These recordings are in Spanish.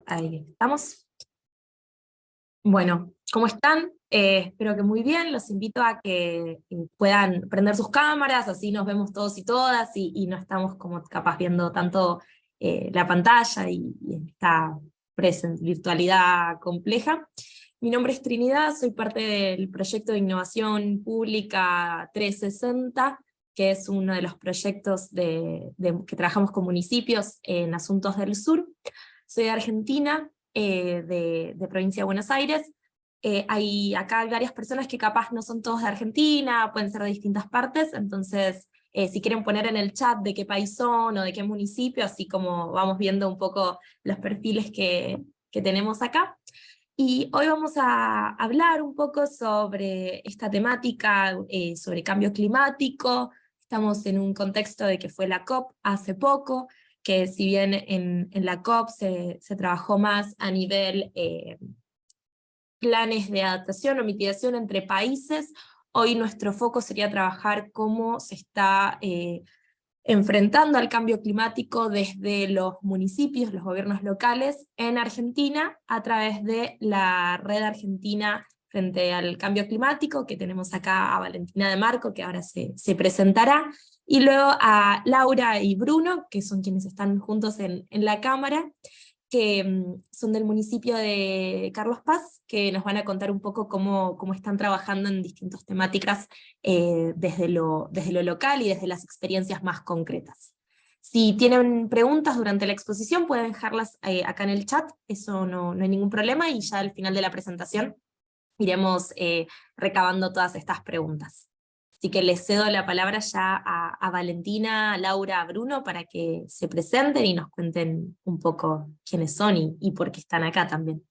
Ahí estamos. Bueno, ¿cómo están? Espero que muy bien. Los invito a que puedan prender sus cámaras, así nos vemos todos y todas, y no estamos como capaz viendo tanto la pantalla y esta virtualidad compleja. Mi nombre es Trinidad, soy parte del proyecto de innovación pública 360, que es uno de los proyectos que trabajamos con municipios en asuntos del sur. Soy de Argentina, de provincia de Buenos Aires. Acá hay varias personas que capaz no son todos de Argentina, pueden ser de distintas partes, entonces si quieren poner en el chat de qué país son o de qué municipio, así como vamos viendo un poco los perfiles que tenemos acá. Y hoy vamos a hablar un poco sobre esta temática, sobre cambio climático. Estamos en un contexto de que fue la COP hace poco, que si bien en la COP se trabajó más a nivel planes de adaptación o mitigación entre países, hoy nuestro foco sería trabajar cómo se está enfrentando al cambio climático desde los municipios, los gobiernos locales, en Argentina, a través de la Red Argentina frente al cambio climático, que tenemos acá a Valentina de Marco, que ahora se presentará, y luego a Laura y Bruno, que son quienes están juntos en la cámara, que son del municipio de Carlos Paz, que nos van a contar un poco cómo están trabajando en distintas temáticas desde lo local y desde las experiencias más concretas. Si tienen preguntas durante la exposición pueden dejarlas acá en el chat, eso no hay ningún problema, y ya al final de la presentación iremos recabando todas estas preguntas. Así que les cedo la palabra ya a Valentina, a Laura, a Bruno, para que se presenten y nos cuenten un poco quiénes son y por qué están acá también.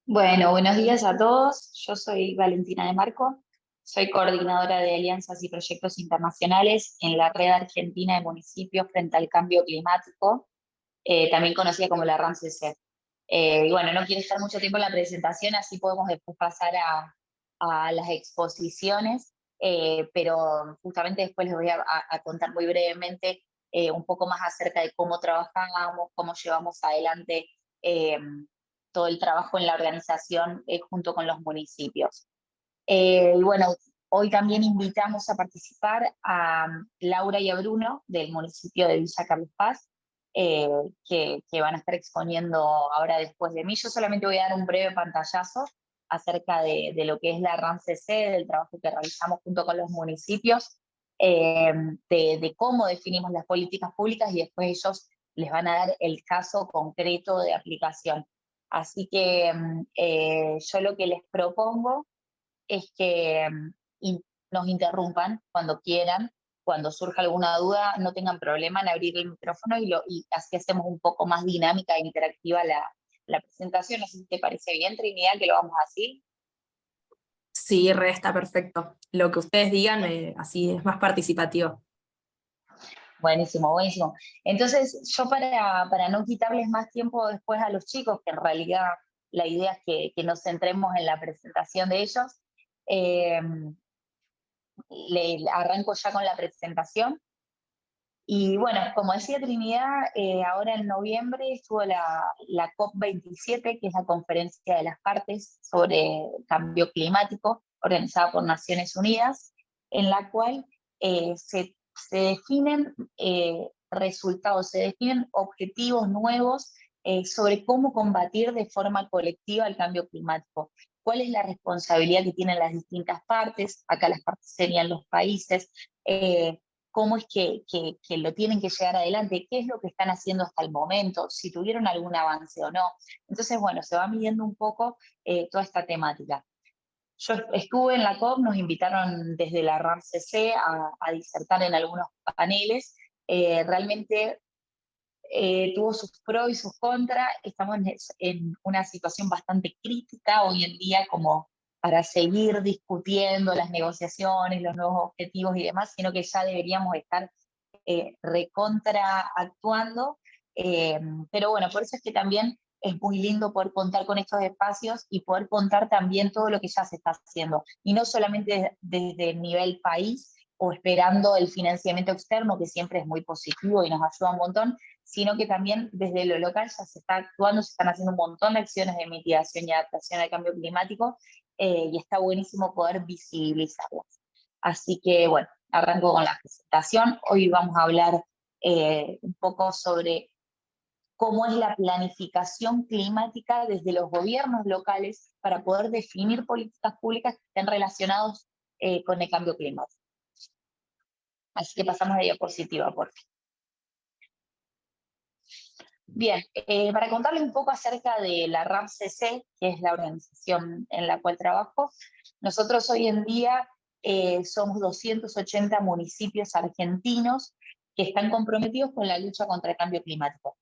Bueno, buenos días a todos. Yo soy Valentina de Marco, soy coordinadora de alianzas y proyectos internacionales en la Red Argentina de Municipios frente al Cambio Climático, también conocida como la RAMCC. Y bueno, no quiero estar mucho tiempo en la presentación, así podemos después pasar a las exposiciones, pero justamente después les voy a contar muy brevemente un poco más acerca de cómo trabajamos, cómo llevamos adelante todo el trabajo en la organización junto con los municipios. Y bueno, hoy también invitamos a participar a Laura y a Bruno del municipio de Villa Carlos Paz, que van a estar exponiendo ahora después de mí. Yo solamente voy a dar un breve pantallazo acerca de lo que es la RAMCC, del trabajo que realizamos junto con los municipios, de cómo definimos las políticas públicas, y después ellos les van a dar el caso concreto de aplicación. Así que yo lo que les propongo es que nos interrumpan cuando quieran, cuando surja alguna duda, no tengan problema en abrir el micrófono y así hacemos un poco más dinámica e interactiva la presentación. No sé si te parece bien, Trinidad, que lo vamos así. Sí, está perfecto. Lo que ustedes digan, así es más participativo. Buenísimo, buenísimo. Entonces, yo para no quitarles más tiempo después a los chicos, que en realidad la idea es que nos centremos en la presentación de ellos, le arranco ya con la presentación. Y bueno, como decía Trinidad, ahora en noviembre estuvo la COP27, que es la conferencia de las partes sobre cambio climático, organizada por Naciones Unidas, en la cual se definen resultados, se definen objetivos nuevos sobre cómo combatir de forma colectiva el cambio climático. ¿Cuál es la responsabilidad que tienen las distintas partes? Acá las partes serían los países. Cómo es que lo tienen que llevar adelante, qué es lo que están haciendo hasta el momento, si tuvieron algún avance o no. Entonces, bueno, se va midiendo un poco toda esta temática. Yo estuve en la COP, nos invitaron desde la RAMCC a disertar en algunos paneles. Realmente tuvo sus pros y sus contras. Estamos en una situación bastante crítica hoy en día, como para seguir discutiendo las negociaciones, los nuevos objetivos y demás, sino que ya deberíamos estar recontra actuando. Pero bueno, por eso es que también es muy lindo poder contar con estos espacios y poder contar también todo lo que ya se está haciendo. Y no solamente desde el nivel país o esperando el financiamiento externo, que siempre es muy positivo y nos ayuda un montón, sino que también desde lo local ya se está actuando, se están haciendo un montón de acciones de mitigación y adaptación al cambio climático, y está buenísimo poder visibilizarlas. Así que bueno, arranco con la presentación. Hoy vamos a hablar un poco sobre cómo es la planificación climática desde los gobiernos locales para poder definir políticas públicas que estén relacionadas con el cambio climático. Así que pasamos a diapositiva, por favor. Bien, para contarles un poco acerca de la RAMCC, que es la organización en la cual trabajo, nosotros hoy en día somos 280 municipios argentinos que están comprometidos con la lucha contra el cambio climático.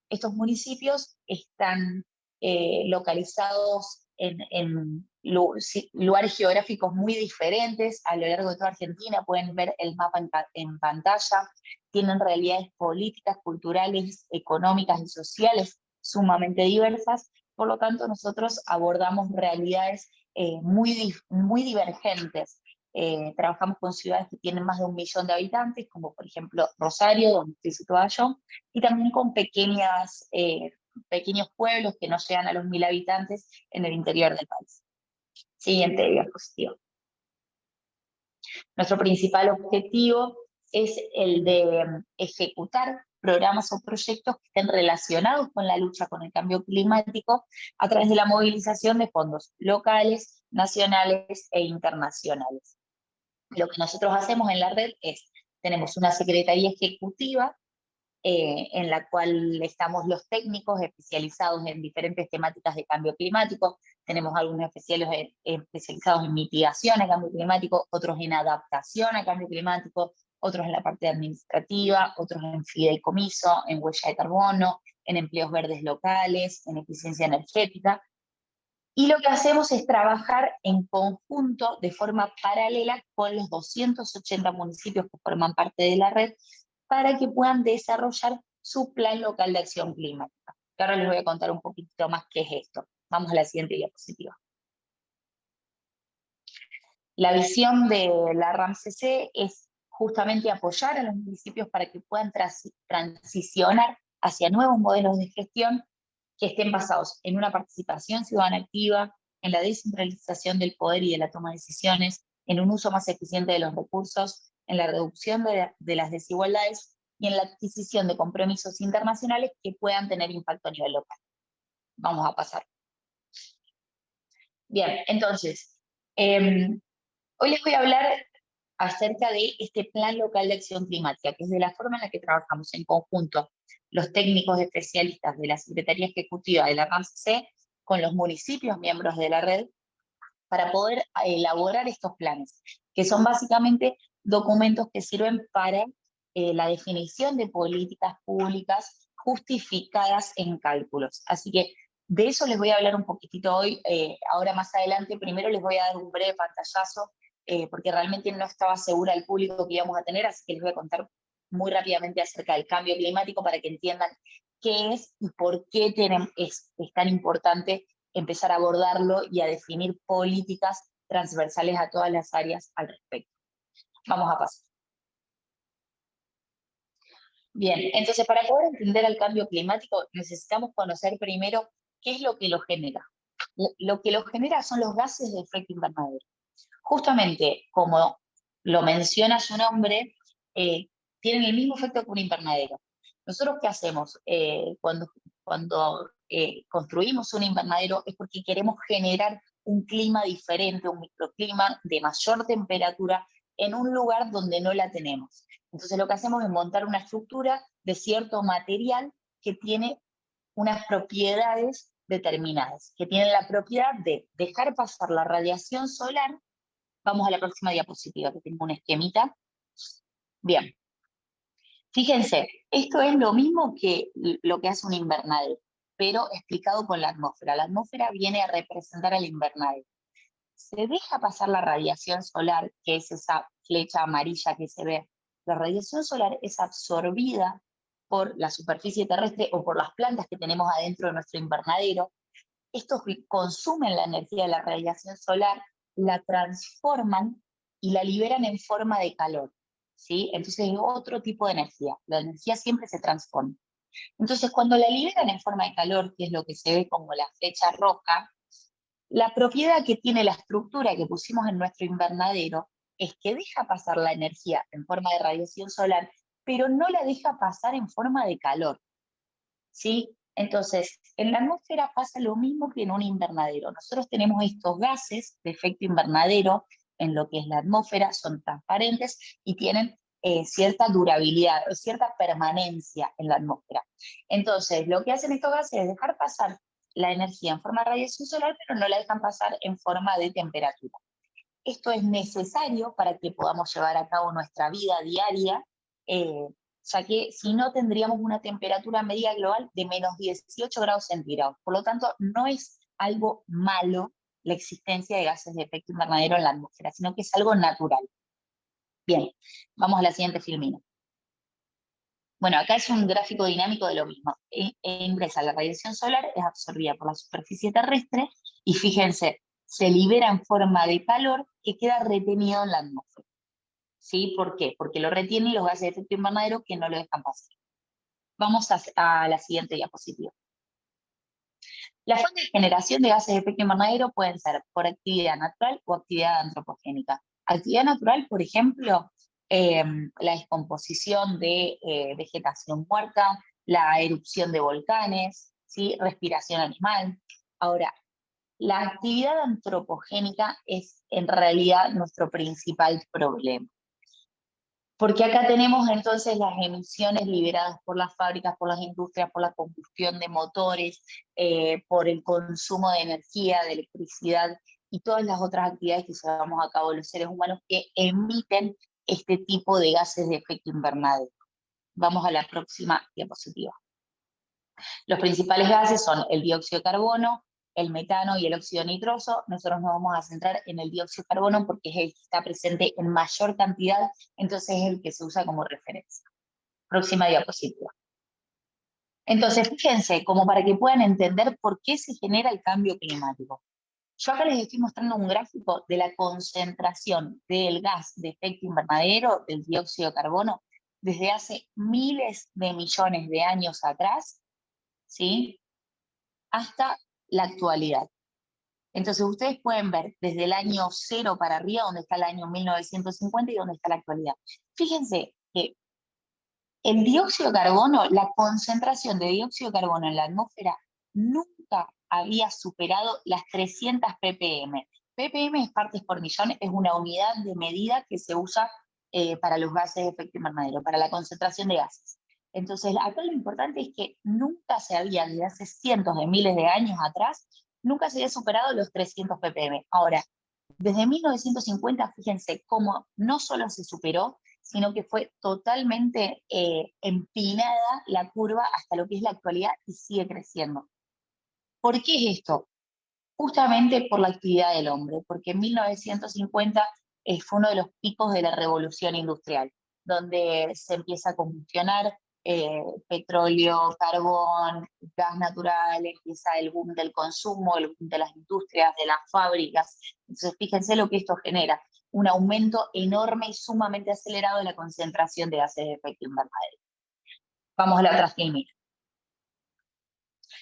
Estos municipios están localizados en lugares geográficos muy diferentes a lo largo de toda Argentina. Pueden ver el mapa en pantalla. Tienen realidades políticas, culturales, económicas y sociales sumamente diversas. Por lo tanto, nosotros abordamos realidades muy divergentes. Trabajamos con ciudades que tienen más de 1 millón de habitantes, como por ejemplo Rosario, donde estoy situada yo, y también con pequeños pueblos que no llegan a los 1000 habitantes en el interior del país. Siguiente diapositiva. Nuestro principal objetivo es el de ejecutar programas o proyectos que estén relacionados con la lucha con el cambio climático a través de la movilización de fondos locales, nacionales e internacionales. Lo que nosotros hacemos en la red es, tenemos una secretaría ejecutiva en la cual estamos los técnicos especializados en diferentes temáticas de cambio climático. Tenemos algunos especializados en mitigación al cambio climático, otros en adaptación al cambio climático, otros en la parte administrativa, otros en fideicomiso, en huella de carbono, en empleos verdes locales, en eficiencia energética. Y lo que hacemos es trabajar en conjunto, de forma paralela, con los 280 municipios que forman parte de la red, para que puedan desarrollar su plan local de acción climática. Ahora les voy a contar un poquito más qué es esto. Vamos a la siguiente diapositiva. La visión de la RAMCC es justamente apoyar a los municipios para que puedan transicionar hacia nuevos modelos de gestión que estén basados en una participación ciudadana activa, en la descentralización del poder y de la toma de decisiones, en un uso más eficiente de los recursos, en la reducción de las desigualdades y en la adquisición de compromisos internacionales que puedan tener impacto a nivel local. Vamos a pasar. Bien, entonces, hoy les voy a hablar acerca de este plan local de acción climática, que es de la forma en la que trabajamos en conjunto los técnicos especialistas de la Secretaría Ejecutiva de la RAMCC con los municipios miembros de la red para poder elaborar estos planes, que son básicamente documentos que sirven para la definición de políticas públicas justificadas en cálculos. Así que de eso les voy a hablar un poquitito hoy. Ahora más adelante, primero les voy a dar un breve pantallazo, porque realmente no estaba segura el público que íbamos a tener, así que les voy a contar muy rápidamente acerca del cambio climático para que entiendan qué es y por qué es tan importante empezar a abordarlo y a definir políticas transversales a todas las áreas al respecto. Vamos a pasar. Bien, entonces para poder entender el cambio climático necesitamos conocer primero qué es lo que lo genera. Lo que lo genera son los gases de efecto invernadero. Justamente, como lo menciona su nombre, tienen el mismo efecto que un invernadero. Nosotros, ¿qué hacemos? Cuando construimos un invernadero es porque queremos generar un clima diferente, un microclima de mayor temperatura en un lugar donde no la tenemos. Entonces lo que hacemos es montar una estructura de cierto material que tiene unas propiedades determinadas, que tienen la propiedad de dejar pasar la radiación solar. Vamos a la próxima diapositiva, que tengo un esquemita. Bien. Fíjense, esto es lo mismo que lo que hace un invernadero, pero explicado con la atmósfera. La atmósfera viene a representar al invernadero. Se deja pasar la radiación solar, que es esa flecha amarilla que se ve. La radiación solar es absorbida por la superficie terrestre o por las plantas que tenemos adentro de nuestro invernadero. Estos consumen la energía de la radiación solar, la transforman y la liberan en forma de calor, ¿sí? Entonces es otro tipo de energía. La energía siempre se transforma. Entonces, cuando la liberan en forma de calor, que es lo que se ve como la flecha roja, la propiedad que tiene la estructura que pusimos en nuestro invernadero es que deja pasar la energía en forma de radiación solar, pero no la deja pasar en forma de calor, ¿sí? Entonces, en la atmósfera pasa lo mismo que en un invernadero. Nosotros tenemos estos gases de efecto invernadero en lo que es la atmósfera, son transparentes y tienen cierta durabilidad, cierta permanencia en la atmósfera. Entonces, lo que hacen estos gases es dejar pasar la energía en forma de radiación solar, pero no la dejan pasar en forma de temperatura. Esto es necesario para que podamos llevar a cabo nuestra vida diaria, ya que si no tendríamos una temperatura media global de menos 18 grados centígrados. Por lo tanto, no es algo malo la existencia de gases de efecto invernadero en la atmósfera, sino que es algo natural. Bien, vamos a la siguiente filmina. Bueno, acá es un gráfico dinámico de lo mismo. Ingresa la radiación solar, es absorbida por la superficie terrestre y fíjense, se libera en forma de calor que queda retenido en la atmósfera. ¿Sí? ¿Por qué? Porque lo retienen los gases de efecto invernadero que no lo dejan pasar. Vamos a la siguiente diapositiva. Las fuentes de generación de gases de efecto invernadero pueden ser por actividad natural o actividad antropogénica. Actividad natural, por ejemplo, la descomposición de vegetación muerta, la erupción de volcanes, ¿sí? Respiración animal. Ahora, la actividad antropogénica es en realidad nuestro principal problema. Porque acá tenemos entonces las emisiones liberadas por las fábricas, por las industrias, por la combustión de motores, por el consumo de energía, de electricidad y todas las otras actividades que llevamos a cabo los seres humanos que emiten este tipo de gases de efecto invernadero. Vamos a la próxima diapositiva. Los principales gases son el dióxido de carbono, el metano y el óxido nitroso. Nosotros nos vamos a centrar en el dióxido de carbono porque es el que está presente en mayor cantidad, entonces es el que se usa como referencia. Próxima diapositiva. Entonces, fíjense, como para que puedan entender por qué se genera el cambio climático. Yo acá les estoy mostrando un gráfico de la concentración del gas de efecto invernadero, del dióxido de carbono, desde hace miles de millones de años atrás, ¿sí? Hasta la actualidad. Entonces ustedes pueden ver desde el año 0 para arriba, donde está el año 1950 y donde está la actualidad. Fíjense que el dióxido de carbono, la concentración de dióxido de carbono en la atmósfera nunca había superado las 300 ppm. ppm es partes por millón, es una unidad de medida que se usa para los gases de efecto invernadero, para la concentración de gases. Entonces, acá lo importante es que nunca se había, desde hace cientos de miles de años atrás, nunca se había superado los 300 ppm. Ahora, desde 1950, fíjense cómo no solo se superó, sino que fue totalmente empinada la curva hasta lo que es la actualidad y sigue creciendo. ¿Por qué es esto? Justamente por la actividad del hombre, porque en 1950 fue uno de los picos de la revolución industrial, donde se empieza a combustionar petróleo, carbón, gas natural, empieza el boom del consumo, el boom de las industrias, de las fábricas. Entonces, fíjense lo que esto genera, un aumento enorme y sumamente acelerado de la concentración de gases de efecto invernadero. Vamos a la otra filmina.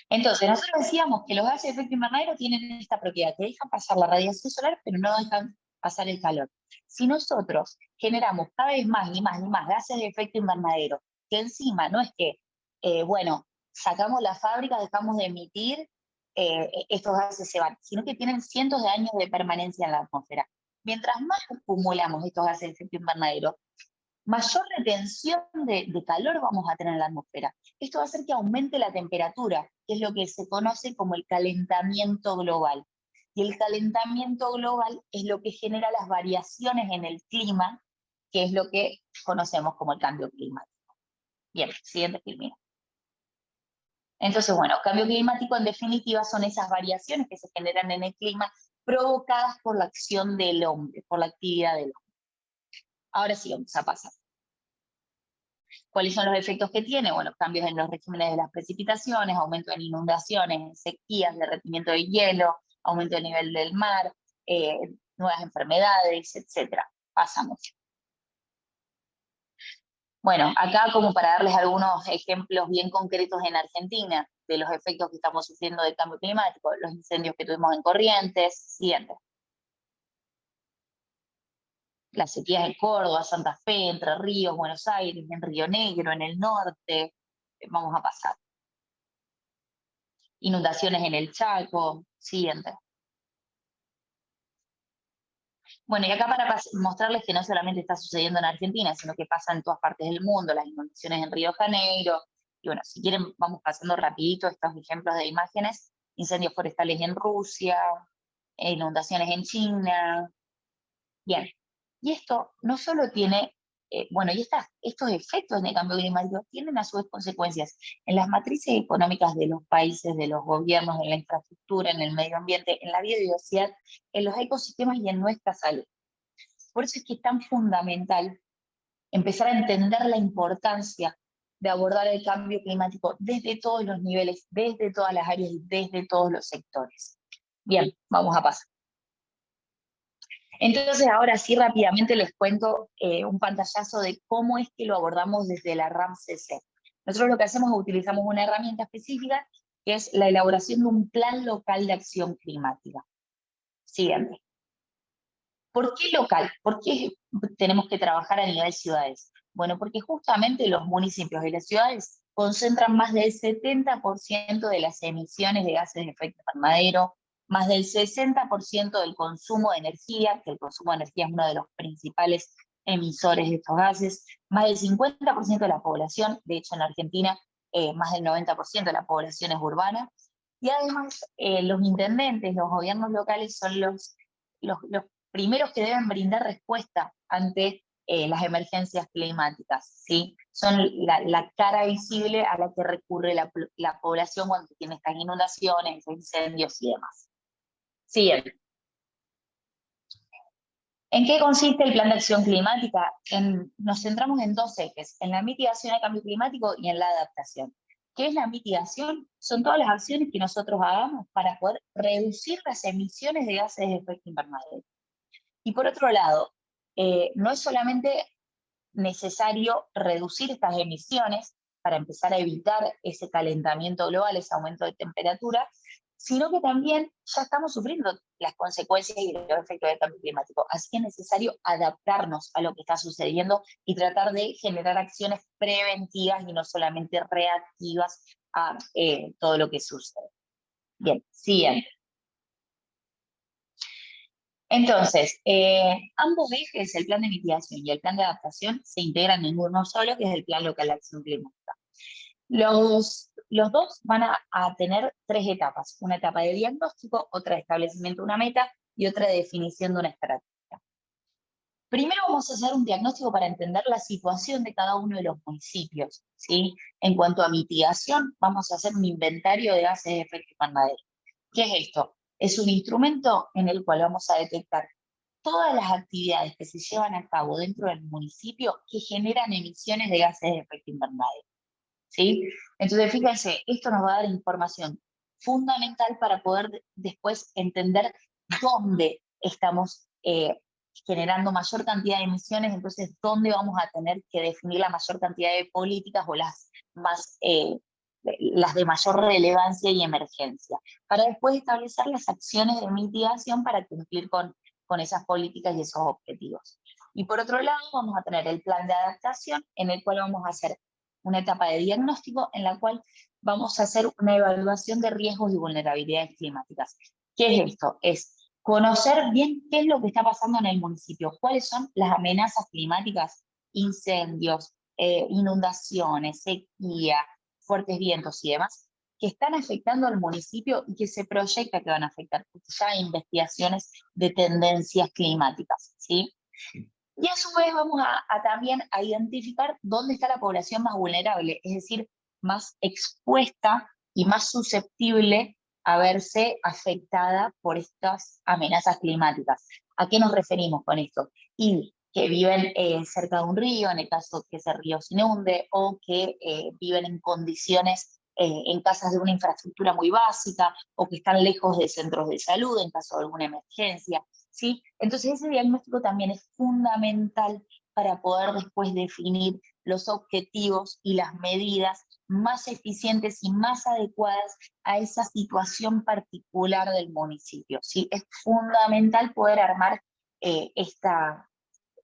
Entonces, nosotros decíamos que los gases de efecto invernadero tienen esta propiedad, que dejan pasar la radiación solar, pero no dejan pasar el calor. Si nosotros generamos cada vez más y más y más gases de efecto invernadero, que encima no es que, bueno, sacamos la fábrica, dejamos de emitir, estos gases se van, sino que tienen cientos de años de permanencia en la atmósfera. Mientras más acumulamos estos gases de efecto invernadero, mayor retención de calor vamos a tener en la atmósfera. Esto va a hacer que aumente la temperatura, que es lo que se conoce como el calentamiento global. Y el calentamiento global es lo que genera las variaciones en el clima, que es lo que conocemos como el cambio climático. Bien, siguiente filmina. Entonces, bueno, cambio climático en definitiva son esas variaciones que se generan en el clima provocadas por la acción del hombre, por la actividad del hombre. Ahora sí vamos a pasar. ¿Cuáles son los efectos que tiene? Bueno, cambios en los regímenes de las precipitaciones, aumento en inundaciones, sequías, derretimiento de hielo, aumento del nivel del mar, nuevas enfermedades, etc. Pasamos. Bueno, acá como para darles algunos ejemplos bien concretos en Argentina de los efectos que estamos sufriendo del cambio climático, los incendios que tuvimos en Corrientes, siguiente. Las sequías en Córdoba, Santa Fe, Entre Ríos, Buenos Aires, en Río Negro, en el norte, vamos a pasar. Inundaciones en el Chaco, siguiente. Bueno, y acá para mostrarles que no solamente está sucediendo en Argentina, sino que pasa en todas partes del mundo, las inundaciones en Río de Janeiro, y bueno, si quieren vamos pasando rapidito estos ejemplos de imágenes, incendios forestales en Rusia, inundaciones en China, bien. Y esto no solo tiene, bueno, y estos efectos de cambio climático tienen a su vez consecuencias en las matrices económicas de los países, de los gobiernos, en la infraestructura, en el medio ambiente, en la biodiversidad, en los ecosistemas y en nuestra salud. Por eso es que es tan fundamental empezar a entender la importancia de abordar el cambio climático desde todos los niveles, desde todas las áreas y desde todos los sectores. Bien, vamos a pasar. Entonces, ahora sí rápidamente les cuento un pantallazo de cómo es que lo abordamos desde la RAM-CC. Nosotros lo que hacemos es utilizamos una herramienta específica que es la elaboración de un plan local de acción climática. Siguiente. ¿Por qué local? ¿Por qué tenemos que trabajar a nivel ciudades? Bueno, porque justamente los municipios y las ciudades concentran más del 70% de las emisiones de gases de efecto invernadero, más del 60% del consumo de energía, que el consumo de energía es uno de los principales emisores de estos gases, más del 50% de la población, de hecho en Argentina más del 90% de la población es urbana, y además los intendentes, los gobiernos locales son los primeros que deben brindar respuesta ante las emergencias climáticas, ¿sí? Son la cara visible a la que recurre la población cuando tiene estas inundaciones, incendios y demás. Siguiente. ¿En qué consiste el plan de acción climática? Nos centramos en dos ejes, en la mitigación del cambio climático y en la adaptación. ¿Qué es la mitigación? Son todas las acciones que nosotros hagamos para poder reducir las emisiones de gases de efecto invernadero. Y por otro lado, no es solamente necesario reducir estas emisiones para empezar a evitar ese calentamiento global, ese aumento de temperatura, sino que también ya estamos sufriendo las consecuencias y los efectos del cambio climático. Así que es necesario adaptarnos a lo que está sucediendo y tratar de generar acciones preventivas y no solamente reactivas a todo lo que sucede. Bien, siguiente. Entonces, ambos ejes, el plan de mitigación y el plan de adaptación, se integran en uno solo, que es el plan local de acción climática. Los dos van a tener tres etapas, una etapa de diagnóstico, otra de establecimiento de una meta y otra de definición de una estrategia. Primero vamos a hacer un diagnóstico para entender la situación de cada uno de los municipios, ¿sí? En cuanto a mitigación, vamos a hacer un inventario de gases de efecto invernadero. ¿Qué es esto? Es un instrumento en el cual vamos a detectar todas las actividades que se llevan a cabo dentro del municipio que generan emisiones de gases de efecto invernadero, ¿sí? Entonces, fíjense, esto nos va a dar información fundamental para poder después entender dónde estamos generando mayor cantidad de emisiones, entonces dónde vamos a tener que definir la mayor cantidad de políticas o las de mayor relevancia y emergencia, para después establecer las acciones de mitigación para cumplir con esas políticas y esos objetivos. Y por otro lado, vamos a tener el plan de adaptación, en el cual vamos a hacer una etapa de diagnóstico en la cual vamos a hacer una evaluación de riesgos y vulnerabilidades climáticas. ¿Qué es esto? Es conocer bien qué es lo que está pasando en el municipio, cuáles son las amenazas climáticas, incendios, inundaciones, sequía, fuertes vientos y demás, que están afectando al municipio y que se proyecta que van a afectar, porque ya hay investigaciones de tendencias climáticas, ¿sí? Y a su vez vamos a también a identificar dónde está la población más vulnerable, es decir, más expuesta y más susceptible a verse afectada por estas amenazas climáticas. ¿A qué nos referimos con esto? Y que viven cerca de un río, en el caso que ese río se inunde, o que viven en condiciones, en casas de una infraestructura muy básica, o que están lejos de centros de salud en caso de alguna emergencia, ¿sí? Entonces ese diagnóstico también es fundamental para poder después definir los objetivos y las medidas más eficientes y más adecuadas a esa situación particular del municipio, ¿sí? Es fundamental poder armar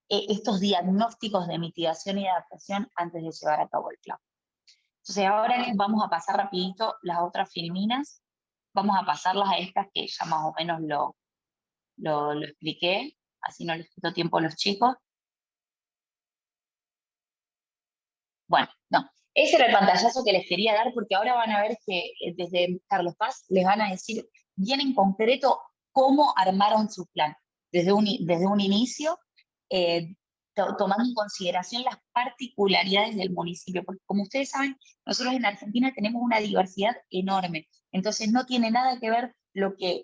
estos diagnósticos de mitigación y adaptación antes de llevar a cabo el plan. Entonces ahora vamos a pasar rapidito las otras filminas, vamos a pasarlas a estas que ya más o menos lo expliqué, así no les quito tiempo a los chicos. Bueno, no, ese era el pantallazo que les quería dar, porque ahora van a ver que desde Carlos Paz les van a decir bien en concreto cómo armaron su plan, desde un inicio, tomando en consideración las particularidades del municipio, porque como ustedes saben, nosotros en Argentina tenemos una diversidad enorme, entonces no tiene nada que ver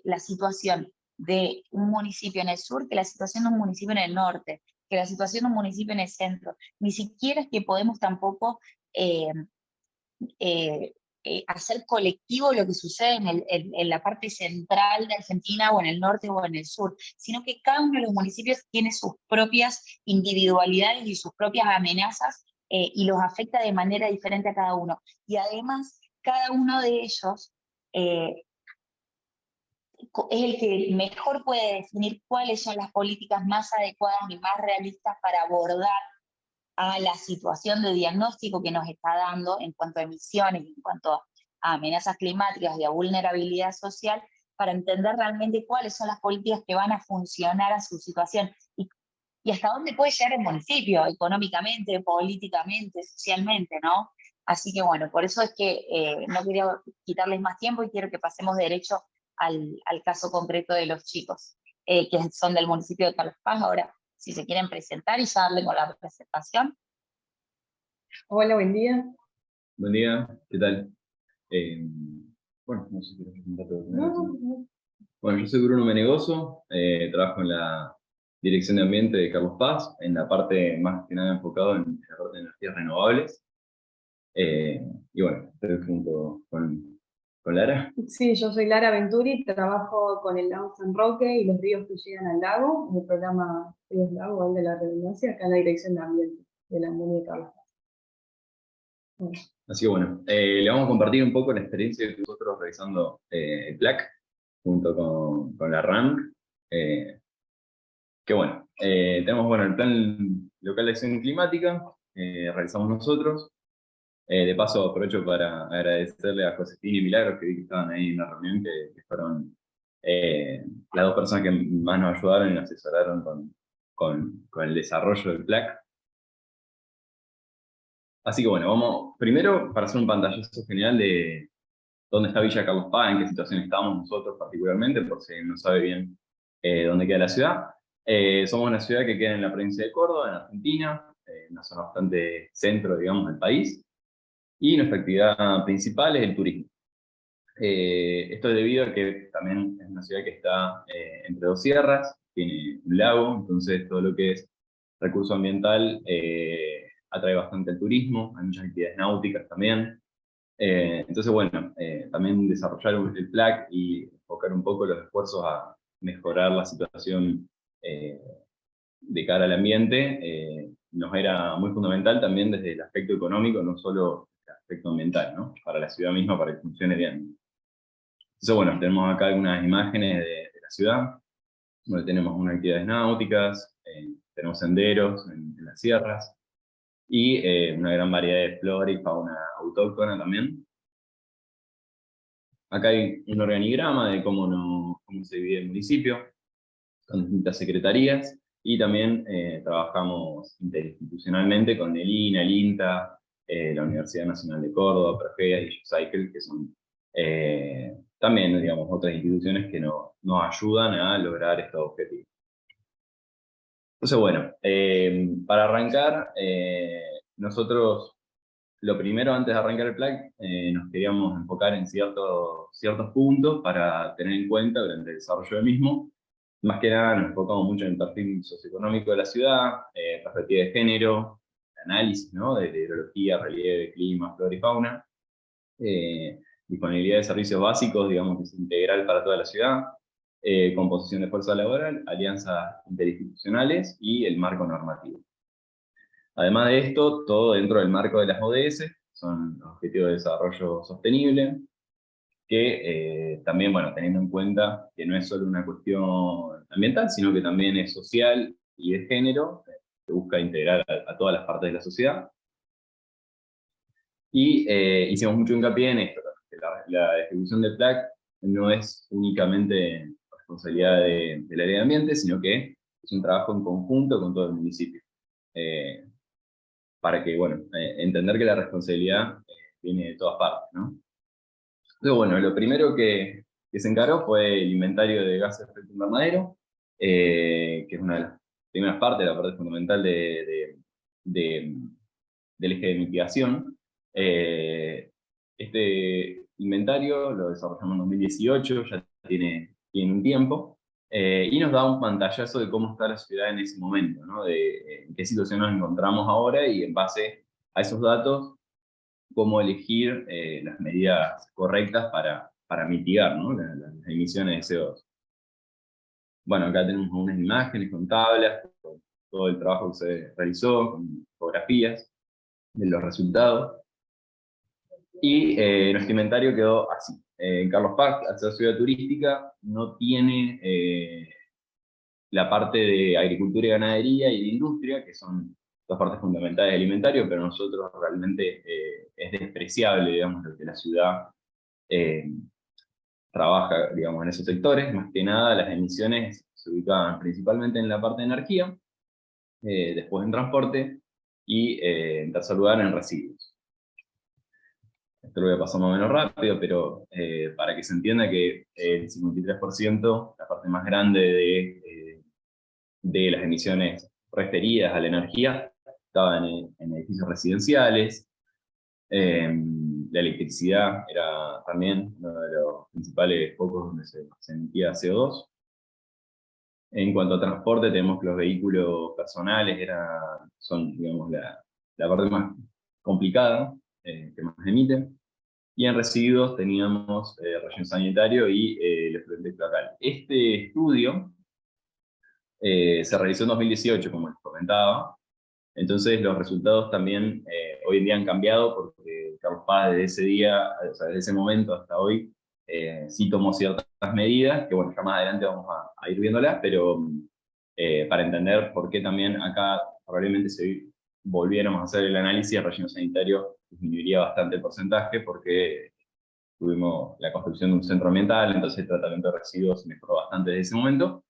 la situación de un municipio en el sur que la situación de un municipio en el norte, que la situación de un municipio en el centro. Ni siquiera es que podemos tampoco hacer colectivo lo que sucede en la parte central de Argentina o en el norte o en el sur, sino que cada uno de los municipios tiene sus propias individualidades y sus propias amenazas y los afecta de manera diferente a cada uno. Y además, cada uno de ellos es el que mejor puede definir cuáles son las políticas más adecuadas y más realistas para abordar a la situación de diagnóstico que nos está dando en cuanto a emisiones, en cuanto a amenazas climáticas y a vulnerabilidad social, para entender realmente cuáles son las políticas que van a funcionar a su situación y hasta dónde puede llegar el municipio, económicamente, políticamente, socialmente, ¿no? Así que bueno, por eso es que no quería quitarles más tiempo y quiero que pasemos derecho al caso concreto de los chicos, que son del municipio de Carlos Paz. Ahora, si se quieren presentar y ya darle con la presentación. Hola, buen día. Buen día, ¿qué tal? Bueno, no sé si quieres presentarte primero. Bueno, yo soy Bruno Menegoso, trabajo en la Dirección de Ambiente de Carlos Paz, en la parte más que nada enfocado en la parte de energías renovables. Y bueno, estoy junto con Lara. Sí, yo soy Lara Venturi, trabajo con el lago San Roque y los ríos que llegan al lago, en el programa Ríos Lago, el de la redundancia, acá en la Dirección de Ambiente de la MUNI de Carlos Paz. Bueno. Así que bueno, le vamos a compartir un poco la experiencia de nosotros realizando el PLAC junto con la RAM. Que bueno, tenemos el plan local de acción climática, realizamos nosotros. De paso aprovecho para agradecerle a Josefina y Milagros, que vi que estaban ahí en la reunión, que fueron las dos personas que más nos ayudaron y nos asesoraron con el desarrollo del PLAC. Así que bueno, vamos primero para hacer un pantallazo general de dónde está Villa Carlos Paz, en qué situación estamos nosotros particularmente, por si no sabe bien dónde queda la ciudad. Somos una ciudad que queda en la provincia de Córdoba, en Argentina, una zona bastante centro, digamos, del país. Y nuestra actividad principal es el turismo. Esto es debido a que también es una ciudad que está entre dos sierras, tiene un lago, entonces todo lo que es recurso ambiental atrae bastante el turismo, hay muchas actividades náuticas también. Entonces, bueno, también desarrollar el PLAC y enfocar un poco los esfuerzos a mejorar la situación de cara al ambiente nos era muy fundamental también desde el aspecto económico, no solo el aspecto ambiental, ¿no? Para la ciudad misma, para que funcione bien. Entonces, bueno, tenemos acá algunas imágenes de la ciudad, donde tenemos unas actividades náuticas, tenemos senderos en las sierras, y una gran variedad de flora y fauna autóctona también. Acá hay un organigrama de cómo se divide el municipio, con distintas secretarías, y también trabajamos interinstitucionalmente con el INA, el INTA, la Universidad Nacional de Córdoba, Progea y Cycle, que son también, digamos, otras instituciones que nos ayudan a lograr estos objetivos. Entonces, bueno, para arrancar, nosotros, lo primero, antes de arrancar el PLAC, nos queríamos enfocar en ciertos puntos para tener en cuenta durante el desarrollo del mismo. Más que nada nos enfocamos mucho en el perfil socioeconómico de la ciudad, perspectiva de género, análisis, ¿no? De hidrología, relieve, clima, flora y fauna, disponibilidad de servicios básicos, digamos que es integral para toda la ciudad, composición de fuerza laboral, alianzas interinstitucionales y el marco normativo. Además de esto, todo dentro del marco de las ODS, son los Objetivos de Desarrollo Sostenible, que también, bueno, teniendo en cuenta que no es solo una cuestión ambiental, sino que también es social y de género, que busca integrar a todas las partes de la sociedad. Y hicimos mucho hincapié en esto, que la ejecución del PLAC no es únicamente responsabilidad del área de ambiente, sino que es un trabajo en conjunto con todo el municipio. Para que, bueno, entender que la responsabilidad viene de todas partes, ¿no? Entonces, bueno, lo primero que se encaró fue el inventario de gases de efecto invernadero, que es una de las primeras partes, la parte fundamental del eje de mitigación. Este inventario lo desarrollamos en 2018, ya tiene un tiempo, y nos da un pantallazo de cómo está la ciudad en ese momento, ¿no? De en qué situación nos encontramos ahora, y en base a esos datos, cómo elegir las medidas correctas para mitigar, ¿no? Las emisiones de CO2. Bueno, acá tenemos unas imágenes con tablas, con todo el trabajo que se realizó, con fotografías de los resultados. Y nuestro inventario quedó así. Carlos Paz, al ser ciudad turística, no tiene la parte de agricultura y ganadería y de industria, que son dos partes fundamentales del inventario, pero nosotros realmente es despreciable, digamos, lo que la ciudad eh, trabaja, digamos, en esos sectores. Más que nada, las emisiones se ubicaban principalmente en la parte de energía, después en transporte y, en tercer lugar, en residuos. Esto lo voy a pasar más o menos rápido, pero para que se entienda que el 53%, la parte más grande de las emisiones referidas a la energía, estaban en edificios residenciales. La electricidad era también uno de los principales focos donde se emitía CO2. En cuanto a transporte, tenemos que los vehículos personales son, digamos, la parte más complicada, que más emiten. Y en residuos teníamos relleno sanitario y el efluente cloacal. Este estudio se realizó en 2018, como les comentaba. Entonces los resultados también hoy en día han cambiado, porque Carlos Paz desde ese día, o sea, desde ese momento hasta hoy, sí tomó ciertas medidas, que bueno, ya más adelante vamos a ir viéndolas, pero para entender por qué también acá probablemente si volviéramos a hacer el análisis, el relleno sanitario disminuiría bastante el porcentaje, porque tuvimos la construcción de un centro ambiental, entonces el tratamiento de residuos mejoró bastante desde ese momento.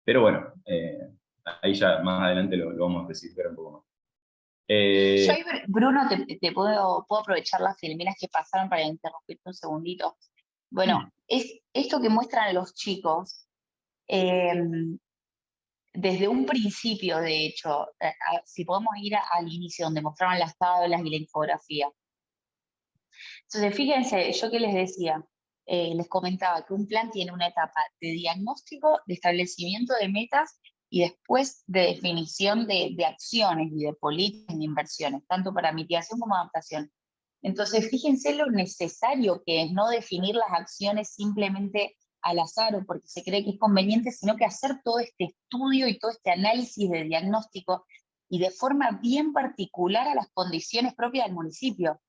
Pero bueno, ahí ya más adelante lo vamos a especificar un poco más. Yo ahí, Bruno, te puedo aprovechar las filminas que pasaron para interrumpirte un segundito. Bueno, es esto que muestran los chicos, desde un principio, de hecho, si podemos ir al inicio donde mostraban las tablas y la infografía. Entonces, fíjense, yo que les decía, les comentaba que un plan tiene una etapa de diagnóstico, de establecimiento de metas y después de definición de acciones y de políticas de inversiones, tanto para mitigación como adaptación. Entonces, fíjense lo necesario que es no definir las acciones simplemente al azar o porque se cree que es conveniente, sino que hacer todo este estudio y todo este análisis de diagnóstico y de forma bien particular a las condiciones propias del municipio.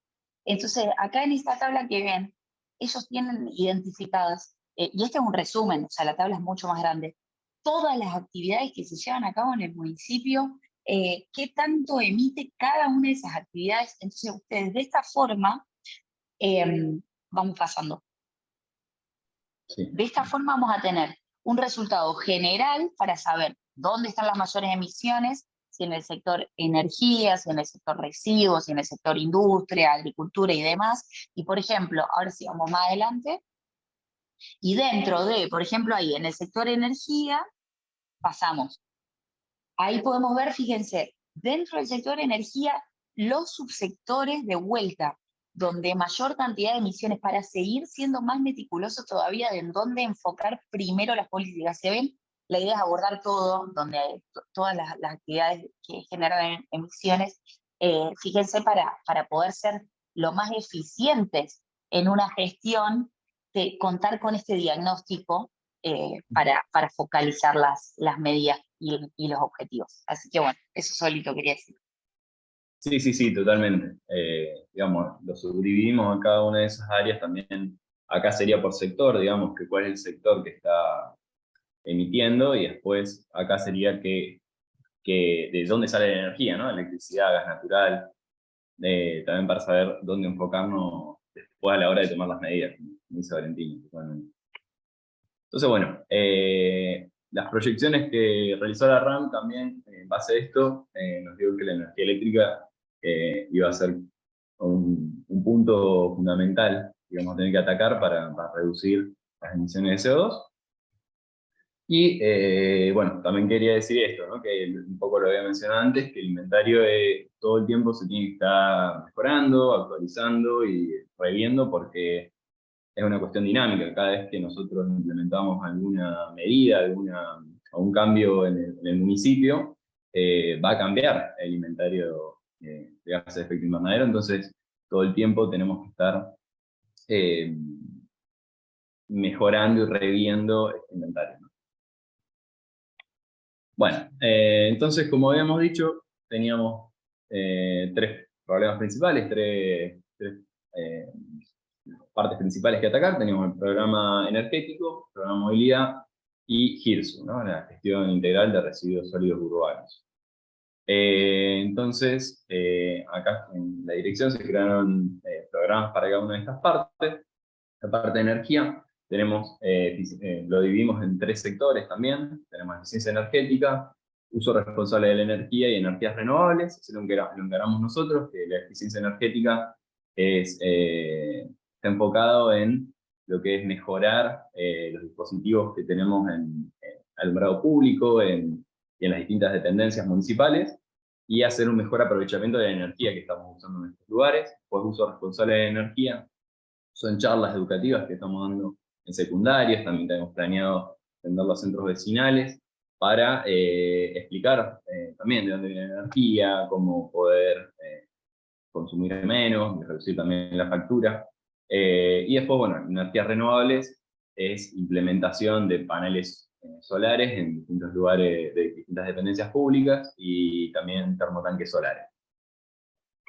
Entonces, acá en esta tabla que ven, ellos tienen identificadas, y este es un resumen, o sea, la tabla es mucho más grande, todas las actividades que se llevan a cabo en el municipio, qué tanto emite cada una de esas actividades. Entonces, ustedes de esta forma vamos pasando. Sí. De esta forma vamos a tener un resultado general para saber dónde están las mayores emisiones, si en el sector energía, si en el sector residuos, si en el sector industria, agricultura y demás. Y por ejemplo, ahora sí vamos más adelante, y dentro de, por ejemplo, ahí en el sector energía, pasamos. Ahí podemos ver, fíjense, dentro del sector energía, los subsectores de vuelta, donde mayor cantidad de emisiones, para seguir siendo más meticulosos todavía de en dónde enfocar primero las políticas. ¿Se ven? La idea es abordar todo, donde todas las actividades que generan emisiones, fíjense, para poder ser lo más eficientes en una gestión, de contar con este diagnóstico para focalizar las medidas y los objetivos. Así que bueno, eso solito quería decir. Sí, totalmente. Digamos, lo subdividimos en cada una de esas áreas también. Acá sería por sector, digamos, que cuál es el sector que está emitiendo, y después acá sería que de dónde sale la energía, ¿no? Electricidad, gas natural, también para saber dónde enfocarnos después a la hora de tomar las medidas, como dice Valentín, totalmente. Entonces, bueno, las proyecciones que realizó la RAM también, en base a esto, nos dio que la energía eléctrica iba a ser un punto fundamental que íbamos a tener que atacar para reducir las emisiones de CO2. Y bueno, también quería decir esto, ¿no? Que un poco lo había mencionado antes, que el inventario todo el tiempo se tiene que estar mejorando, actualizando y reviendo, porque es una cuestión dinámica. Cada vez que nosotros implementamos alguna medida, algún cambio en el municipio, va a cambiar el inventario de gases de efecto invernadero. Entonces todo el tiempo tenemos que estar mejorando y reviendo este inventario, ¿no? Bueno, entonces, como habíamos dicho, teníamos tres problemas principales, tres partes principales que atacar. Teníamos el programa energético, el programa movilidad y GIRSU, ¿no? La gestión integral de residuos sólidos urbanos. Entonces, acá en la dirección se crearon programas para cada una de estas partes. La parte de energía, lo dividimos en tres sectores también. Tenemos eficiencia energética, uso responsable de la energía y energías renovables. Eso lo encaramos nosotros, que la eficiencia energética está enfocado en lo que es mejorar los dispositivos que tenemos en alumbrado público y en las distintas dependencias municipales, y hacer un mejor aprovechamiento de la energía que estamos usando en estos lugares. Pues uso responsable de la energía son charlas educativas que estamos dando en secundarias. También tenemos planeado venderlo a centros vecinales para explicar también de dónde viene la energía, cómo poder consumir menos, reducir también la factura. Y después, bueno, energías renovables es implementación de paneles solares en distintos lugares de distintas dependencias públicas, y también termotanques solares.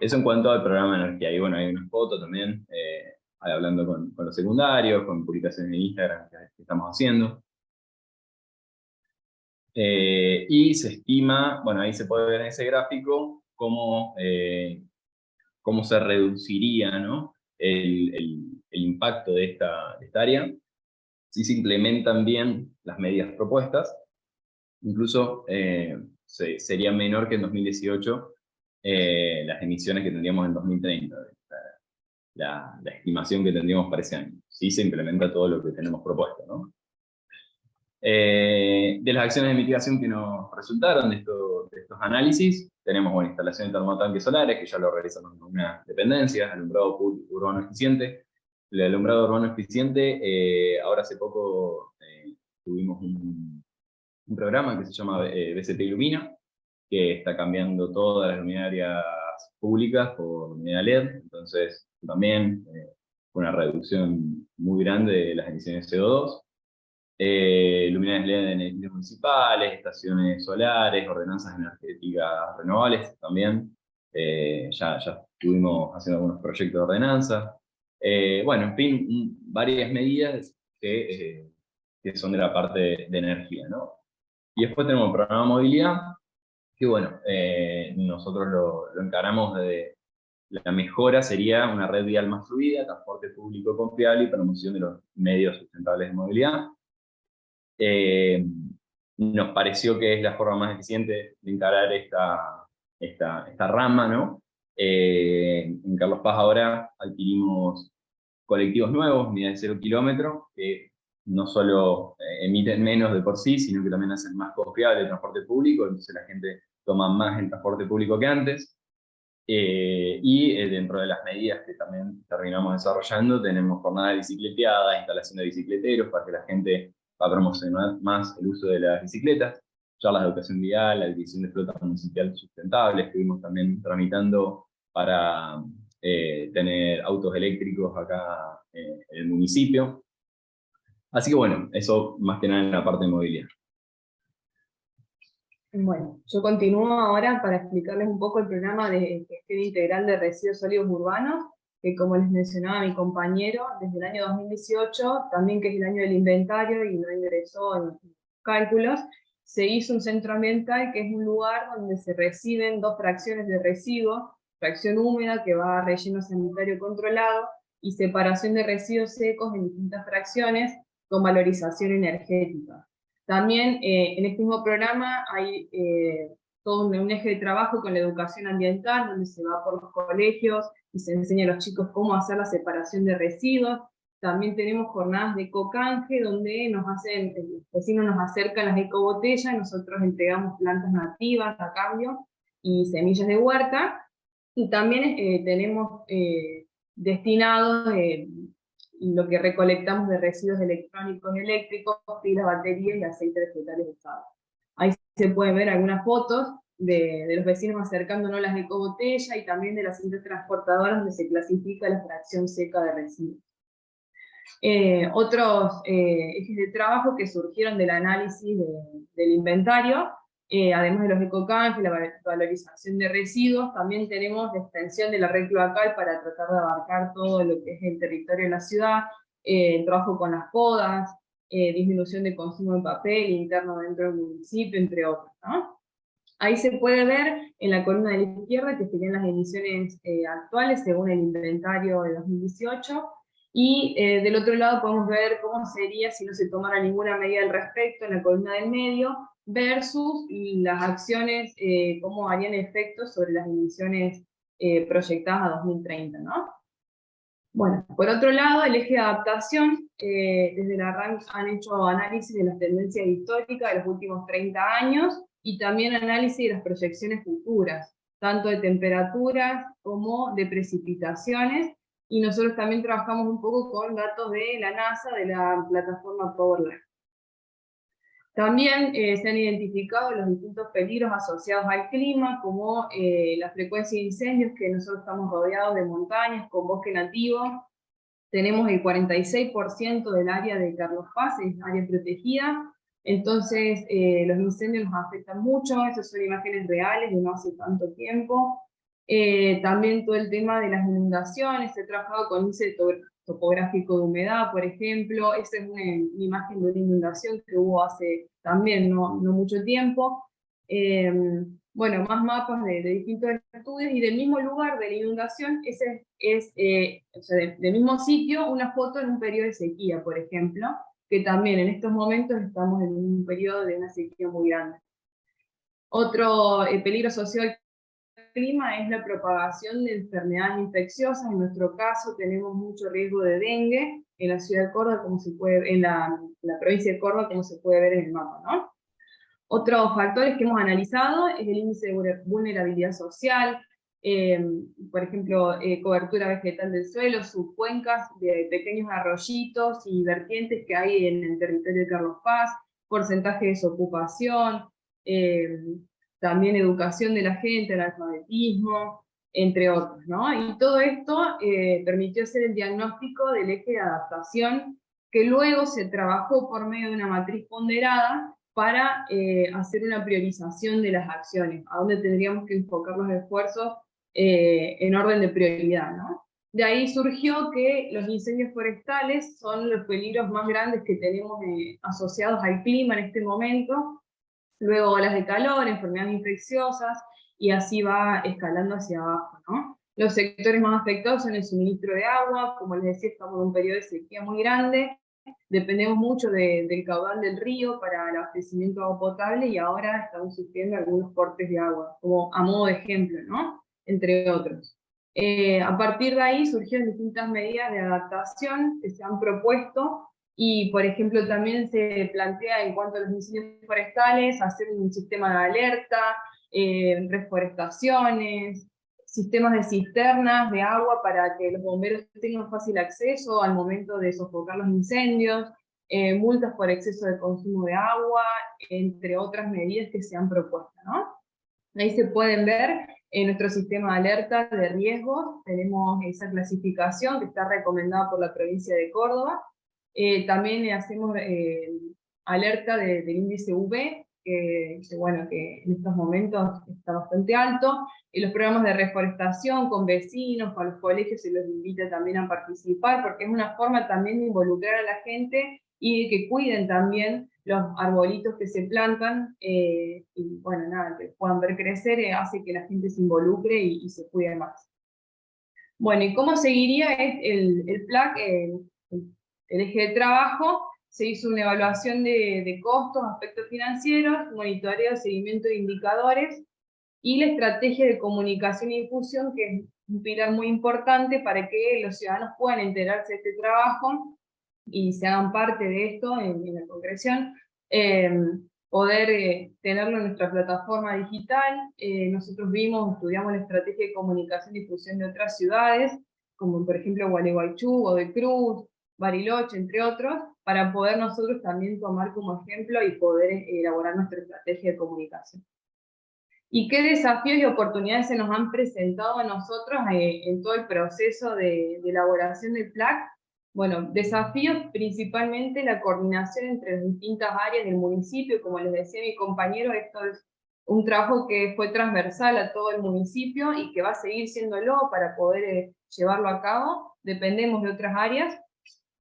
Eso en cuanto al programa de energía. Y bueno, hay una foto también hablando con los secundarios, con publicaciones en Instagram que estamos haciendo. Y se estima, bueno, ahí se puede ver en ese gráfico cómo se reduciría, ¿no? el impacto de esta área si se implementan bien las medidas propuestas. Incluso sería menor que en 2018 las emisiones que tendríamos en 2030, la estimación que tendríamos para ese año, si se implementa todo lo que tenemos propuesto, ¿no? De las acciones de mitigación que nos resultaron de estos análisis, tenemos, bueno, instalación de termotanques solares, que ya lo realizamos en una dependencia, alumbrado urbano eficiente. El alumbrado urbano eficiente, ahora hace poco tuvimos un programa que se llama BCT Ilumina, que está cambiando todas las luminarias públicas por luminaria LED. Entonces también una reducción muy grande de las emisiones de CO2. Luminarias LED en edificios municipales, estaciones solares, ordenanzas energéticas renovables también. Ya estuvimos haciendo algunos proyectos de ordenanza. Bueno, en fin, varias medidas que son de la parte de energía, ¿no? Y después tenemos el programa de movilidad, que bueno, nosotros lo encaramos de la mejora sería una red vial más fluida, transporte público confiable y promoción de los medios sustentables de movilidad. Nos pareció que es la forma más eficiente de encarar esta rama, ¿no? En Carlos Paz ahora adquirimos colectivos nuevos, unidades de 0 kilómetros, que no solo emiten menos de por sí, sino que también hacen más confiable el transporte público. Entonces la gente toma más el transporte público que antes. Y dentro de las medidas que también terminamos desarrollando, tenemos jornada de bicicleteada, instalación de bicicleteros para que la gente va a promocionar más el uso de las bicicletas, charlas de educación vial, la adquisición de flota municipal sustentable. Estuvimos también tramitando para tener autos eléctricos acá en el municipio. Así que bueno, eso más que nada en la parte de movilidad. Bueno, yo continúo ahora para explicarles un poco el programa de gestión integral de residuos sólidos urbanos, que como les mencionaba mi compañero, desde el año 2018, también que es el año del inventario y no ingresó en cálculos, se hizo un centro ambiental que es un lugar donde se reciben dos fracciones de residuos, fracción húmeda que va a relleno sanitario controlado y separación de residuos secos en distintas fracciones con valorización energética. También en este mismo programa hay todo un eje de trabajo con la educación ambiental, donde se va por los colegios y se enseña a los chicos cómo hacer la separación de residuos. También tenemos jornadas de ecocanje, donde los vecinos nos acercan las ecobotellas y nosotros entregamos plantas nativas a cambio y semillas de huerta. Y también tenemos destinados lo que recolectamos de residuos electrónicos y eléctricos, pilas, baterías y aceites vegetales usados. Ahí se pueden ver algunas fotos de los vecinos acercándonos las ecobotellas y también de las cintas transportadoras donde se clasifica la fracción seca de residuos. Otros ejes de trabajo que surgieron del análisis del inventario, además de los ecocanjes, la valorización de residuos, también tenemos la extensión de la red cloacal para tratar de abarcar todo lo que es el territorio de la ciudad, el trabajo con las podas, disminución de consumo de papel interno dentro del municipio, entre otros, ¿no? Ahí se puede ver en la columna de la izquierda que serían las emisiones actuales según el inventario de 2018, y del otro lado podemos ver cómo sería si no se tomara ninguna medida al respecto en la columna del medio, versus las acciones, cómo harían efectos sobre las emisiones proyectadas a 2030, ¿no? Bueno, por otro lado, el eje de adaptación, desde la RANC han hecho análisis de las tendencias históricas de los últimos 30 años, y también análisis de las proyecciones futuras, tanto de temperaturas como de precipitaciones, y nosotros también trabajamos un poco con datos de la NASA, de la plataforma PowerLab. También se han identificado los distintos peligros asociados al clima, como la frecuencia de incendios, que nosotros estamos rodeados de montañas con bosque nativo. Tenemos el 46% del área de Carlos Paz, es área protegida, entonces los incendios nos afectan mucho, esas son imágenes reales de no hace tanto tiempo. También todo el tema de las inundaciones, he trabajado con índice topográfico de humedad, por ejemplo, esa es una imagen de una inundación que hubo hace también no mucho tiempo. Bueno, más mapas de distintos estudios, y del mismo lugar de la inundación, ese es o sea, del mismo sitio, una foto en un periodo de sequía, por ejemplo, que también en estos momentos estamos en un periodo de una sequía muy grande. Otro peligro social del clima es la propagación de enfermedades infecciosas. En nuestro caso tenemos mucho riesgo de dengue en la ciudad de Córdoba, como se puede, en la provincia de Córdoba, como se puede ver en el mapa, ¿no? Otros factores que hemos analizado es el índice de vulnerabilidad social, por ejemplo, cobertura vegetal del suelo, subcuencas de pequeños arroyitos y vertientes que hay en el territorio de Carlos Paz, porcentaje de desocupación, también educación de la gente, el analfabetismo, entre otros, ¿no? Y todo esto permitió hacer el diagnóstico del eje de adaptación, que luego se trabajó por medio de una matriz ponderada para hacer una priorización de las acciones, a dónde tendríamos que enfocar los esfuerzos en orden de prioridad, ¿no? De ahí surgió que los incendios forestales son los peligros más grandes que tenemos asociados al clima en este momento, luego olas de calor, enfermedades infecciosas, y así va escalando hacia abajo, ¿no? Los sectores más afectados son el suministro de agua, como les decía, estamos en un periodo de sequía muy grande, dependemos mucho del caudal del río para el abastecimiento de agua potable, y ahora estamos sufriendo algunos cortes de agua, como a modo de ejemplo, ¿no? Entre otros. A partir de ahí surgieron distintas medidas de adaptación que se han propuesto, y por ejemplo también se plantea en cuanto a los incendios forestales hacer un sistema de alerta, reforestaciones, sistemas de cisternas de agua para que los bomberos tengan fácil acceso al momento de sofocar los incendios, multas por exceso de consumo de agua, entre otras medidas que se han propuesto, ¿no? Ahí se pueden ver en nuestro sistema de alerta de riesgos, tenemos esa clasificación que está recomendada por la provincia de Córdoba. También hacemos alerta del índice UV, bueno, que en estos momentos está bastante alto, y los programas de reforestación con vecinos, con los colegios se los invita también a participar, porque es una forma también de involucrar a la gente y de que cuiden también los arbolitos que se plantan, y bueno, nada, que puedan ver crecer, hace que la gente se involucre y se cuide más. Bueno, ¿y cómo seguiría el PLAC? El eje de trabajo, se hizo una evaluación de costos, aspectos financieros, monitoreo, seguimiento de indicadores, y la estrategia de comunicación y difusión, que es un pilar muy importante para que los ciudadanos puedan enterarse de este trabajo y se hagan parte de esto en la concreción. Poder tenerlo en nuestra plataforma digital. Nosotros estudiamos la estrategia de comunicación y difusión de otras ciudades, como por ejemplo Gualeguaychú, Godecruz, Bariloche, entre otros, para poder nosotros también tomar como ejemplo y poder elaborar nuestra estrategia de comunicación. ¿Y qué desafíos y oportunidades se nos han presentado a nosotros en todo el proceso de elaboración del PLAC? Bueno, desafíos principalmente la coordinación entre las distintas áreas del municipio. Como les decía mi compañero, esto es un trabajo que fue transversal a todo el municipio y que va a seguir siéndolo para poder llevarlo a cabo. Dependemos de otras áreas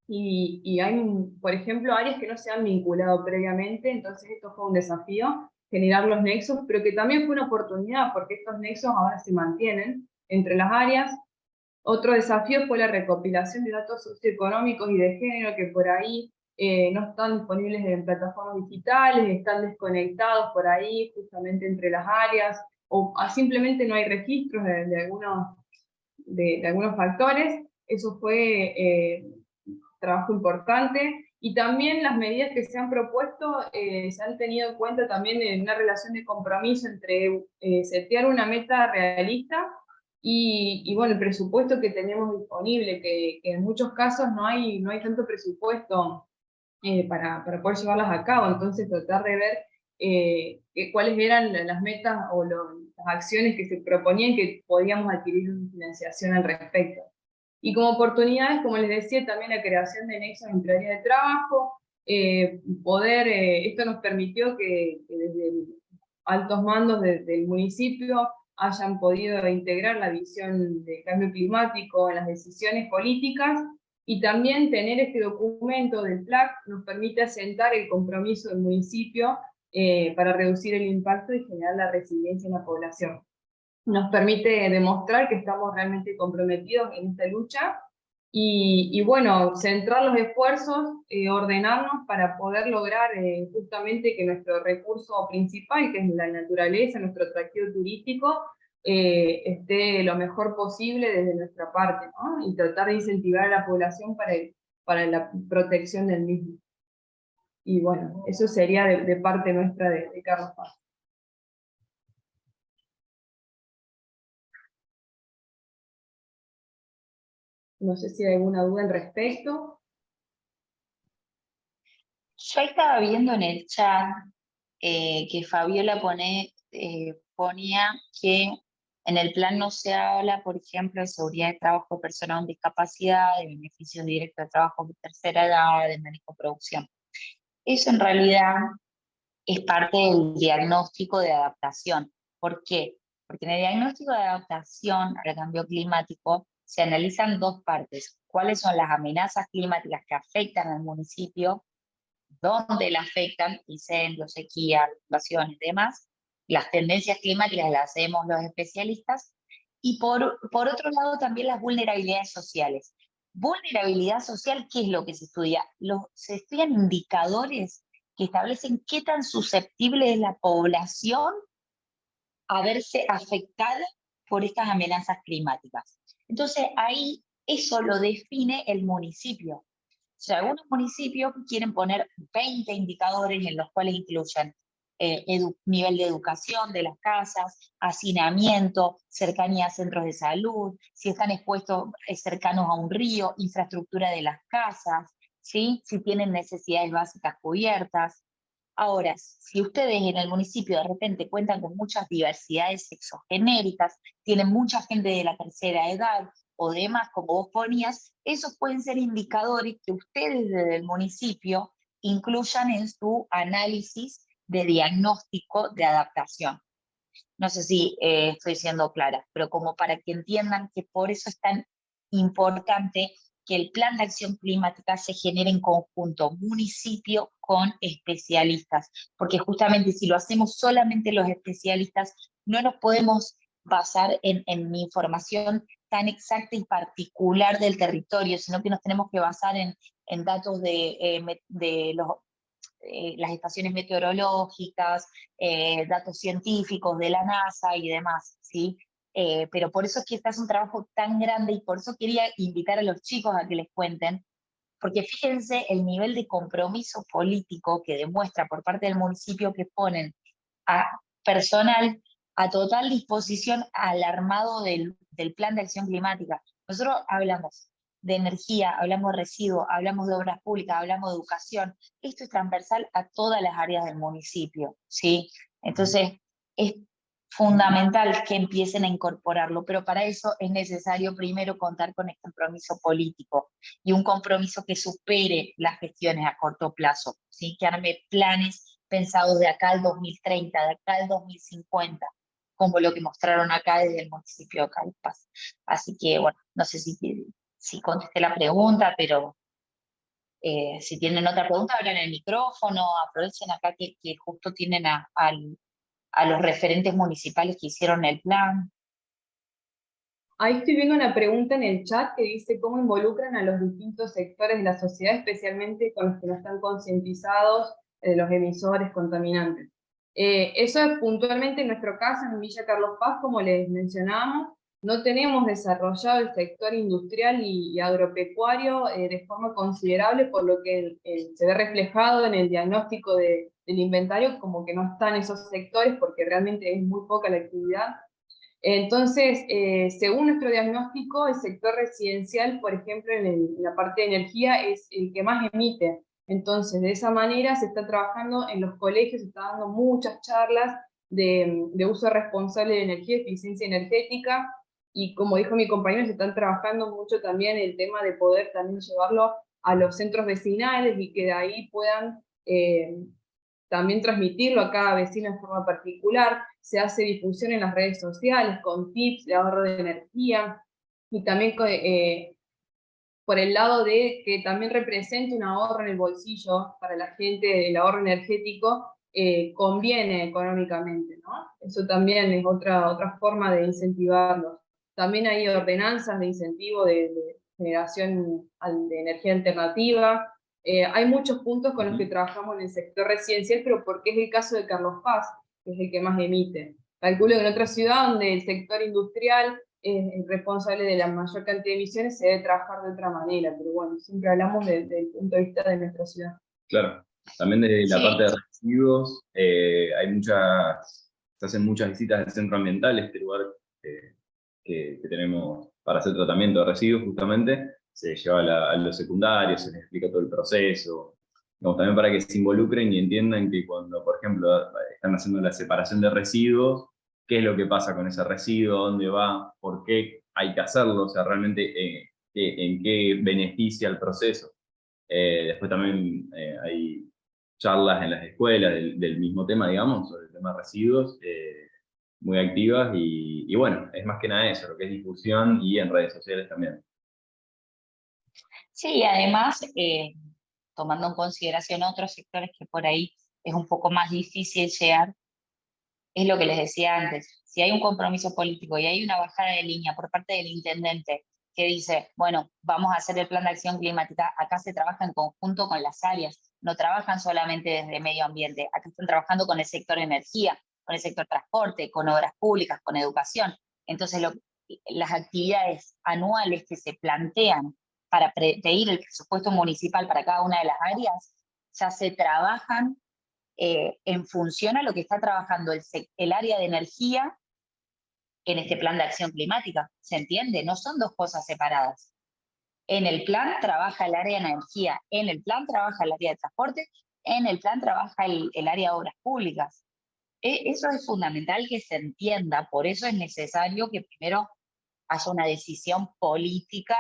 y hay, por ejemplo, áreas que no se han vinculado previamente, entonces esto fue un desafío, generar los nexos, pero que también fue una oportunidad porque estos nexos ahora se mantienen entre las áreas. Otro desafío fue la recopilación de datos socioeconómicos y de género que por ahí no están disponibles en plataformas digitales, están desconectados por ahí justamente entre las áreas, o simplemente no hay registros de algunos factores. Eso fue trabajo importante. Y también las medidas que se han propuesto se han tenido en cuenta también en una relación de compromiso entre setear una meta realista y bueno, el presupuesto que tenemos disponible, que en muchos casos no hay tanto presupuesto para poder llevarlas a cabo. Entonces tratar de ver cuáles eran las metas o las acciones que se proponían que podíamos adquirir una financiación al respecto. Y como oportunidades, como les decía, también la creación de nexos entre áreas de trabajo, esto nos permitió que desde altos mandos del municipio hayan podido integrar la visión de cambio climático en las decisiones políticas, y también tener este documento del PLAC nos permite asentar el compromiso del municipio para reducir el impacto y generar la resiliencia en la población. Nos permite demostrar que estamos realmente comprometidos en esta lucha y bueno, centrar los esfuerzos, ordenarnos para poder lograr justamente que nuestro recurso principal, que es la naturaleza, nuestro atractivo turístico, esté lo mejor posible desde nuestra parte, ¿no? Y tratar de incentivar a la población para la protección del mismo. Y bueno, eso sería de parte nuestra de Carlos Paz. No sé si hay alguna duda al respecto. Yo estaba viendo en el chat que Fabiola ponía que en el plan no se habla, por ejemplo, de seguridad de trabajo de personas con discapacidad, de beneficios directos de trabajo de tercera edad, de manejo de producción. Eso en realidad es parte del diagnóstico de adaptación. ¿Por qué? Porque en el diagnóstico de adaptación al cambio climático se analizan dos partes. ¿Cuáles son las amenazas climáticas que afectan al municipio? ¿Dónde la afectan? Incendios, sequía, invasiones y demás. Las tendencias climáticas las hacemos los especialistas. Y por otro lado también las vulnerabilidades sociales. Vulnerabilidad social, ¿qué es lo que se estudia? Se estudian indicadores que establecen qué tan susceptible es la población a verse afectada por estas amenazas climáticas. Entonces ahí eso lo define el municipio. O sea, algunos municipios quieren poner 20 indicadores en los cuales incluyen nivel de educación de las casas, hacinamiento, cercanía a centros de salud, si están expuestos cercanos a un río, infraestructura de las casas, ¿sí? Si tienen necesidades básicas cubiertas. Ahora, si ustedes en el municipio de repente cuentan con muchas diversidades sexogenéricas, tienen mucha gente de la tercera edad o demás, como vos ponías, esos pueden ser indicadores que ustedes desde el municipio incluyan en su análisis de diagnóstico de adaptación. No sé si estoy siendo clara, pero como para que entiendan que por eso es tan importante que el plan de acción climática se genere en conjunto, municipio con especialistas, porque justamente si lo hacemos solamente los especialistas, no nos podemos basar en información tan exacta y particular del territorio, sino que nos tenemos que basar en datos de las estaciones meteorológicas, datos científicos de la NASA y demás, ¿sí? Pero por eso es que este es un trabajo tan grande y por eso quería invitar a los chicos a que les cuenten, porque fíjense el nivel de compromiso político que demuestra por parte del municipio, que ponen a personal a total disposición al armado del plan de acción climática. Nosotros hablamos de energía, hablamos de residuos, hablamos de obras públicas, hablamos de educación. Esto es transversal a todas las áreas del municipio, ¿sí? Entonces, es fundamental que empiecen a incorporarlo, pero para eso es necesario primero contar con este compromiso político y un compromiso que supere las gestiones a corto plazo, ¿sí? Que arme planes pensados de acá al 2030, de acá al 2050, como lo que mostraron acá desde el municipio de Calpas. Así que, bueno, no sé si contesté la pregunta, pero si tienen otra pregunta, abran el micrófono, aprovechen acá que justo tienen a los referentes municipales que hicieron el plan. Ahí estoy viendo una pregunta en el chat que dice cómo involucran a los distintos sectores de la sociedad, especialmente con los que no están concientizados de los emisores contaminantes. Eso es puntualmente en nuestro caso, en Villa Carlos Paz, como les mencionábamos, no tenemos desarrollado el sector industrial y agropecuario de forma considerable, por lo que se ve reflejado en el diagnóstico del inventario como que no están esos sectores, porque realmente es muy poca la actividad. Entonces, según nuestro diagnóstico, el sector residencial, por ejemplo, en la parte de energía, es el que más emite. Entonces, de esa manera se está trabajando en los colegios, se está dando muchas charlas de uso responsable de energía, eficiencia energética, y como dijo mi compañero, se están trabajando mucho también el tema de poder también llevarlo a los centros vecinales y que de ahí puedan también transmitirlo a cada vecino en forma particular. Se hace difusión en las redes sociales con tips de ahorro de energía y también por el lado de que también represente un ahorro en el bolsillo para la gente, el ahorro energético conviene económicamente, ¿no? Eso también es otra forma de incentivarlos. También hay ordenanzas de incentivo de generación de energía alternativa. Hay muchos puntos con los que trabajamos en el sector residencial, pero porque es el caso de Carlos Paz, que es el que más emite. Calculo que en otra ciudad donde el sector industrial es responsable de la mayor cantidad de emisiones, se debe trabajar de otra manera, pero bueno, siempre hablamos desde el punto de vista de nuestra ciudad. Claro, también de la Sí. parte de residuos, se hacen muchas visitas del centro ambiental, este lugar que tenemos para hacer tratamiento de residuos justamente, se lleva a los secundarios, se les explica todo el proceso, digamos, también para que se involucren y entiendan que cuando, por ejemplo, están haciendo la separación de residuos, qué es lo que pasa con ese residuo, dónde va, por qué hay que hacerlo, o sea, realmente en qué beneficia el proceso. Después también hay charlas en las escuelas del mismo tema, digamos, sobre el tema de residuos, muy activas y bueno, es más que nada eso, lo que es difusión y en redes sociales también. Sí, además, tomando en consideración otros sectores que por ahí es un poco más difícil llegar, es lo que les decía antes. Si hay un compromiso político y hay una bajada de línea por parte del intendente que dice, bueno, vamos a hacer el plan de acción climática, acá se trabaja en conjunto con las áreas, no trabajan solamente desde medio ambiente, acá están trabajando con el sector energía, con el sector transporte, con obras públicas, con educación. Entonces, las actividades anuales que se plantean para pedir el presupuesto municipal para cada una de las áreas, ya se trabajan en función a lo que está trabajando el área de energía en este plan de acción climática. ¿Se entiende? No son dos cosas separadas. En el plan trabaja el área de energía, en el plan trabaja el área de transporte, en el plan trabaja el área de obras públicas. Eso es fundamental que se entienda, por eso es necesario que primero haya una decisión política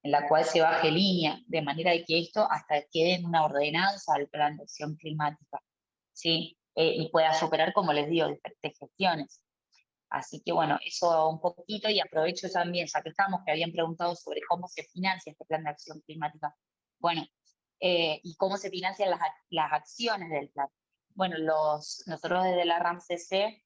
en la cual se baje línea, de manera de que esto hasta quede en una ordenanza al plan de acción climática. ¿sí? Y pueda superar, como les digo, diferentes gestiones. Así que bueno, eso un poquito, y aprovecho también, ya que estamos, que habían preguntado sobre cómo se financia este plan de acción climática. Bueno, y cómo se financian las acciones del plan. Bueno, nosotros desde la RAM-CC,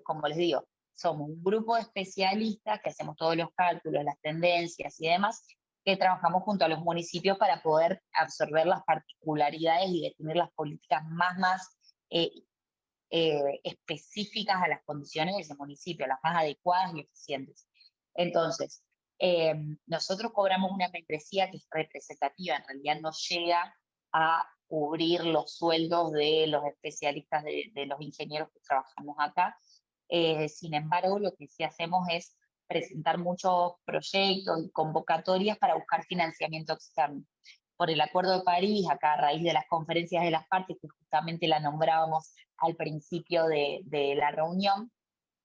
como les digo, somos un grupo de especialistas que hacemos todos los cálculos, las tendencias y demás, que trabajamos junto a los municipios para poder absorber las particularidades y definir las políticas más específicas a las condiciones de ese municipio, las más adecuadas y eficientes. Entonces, nosotros cobramos una membresía que es representativa, en realidad no llega a cubrir los sueldos de los especialistas, de los ingenieros que trabajamos acá. Sin embargo, lo que sí hacemos es presentar muchos proyectos y convocatorias para buscar financiamiento externo. Por el Acuerdo de París, acá a raíz de las conferencias de las partes, que justamente la nombrábamos al principio de la reunión,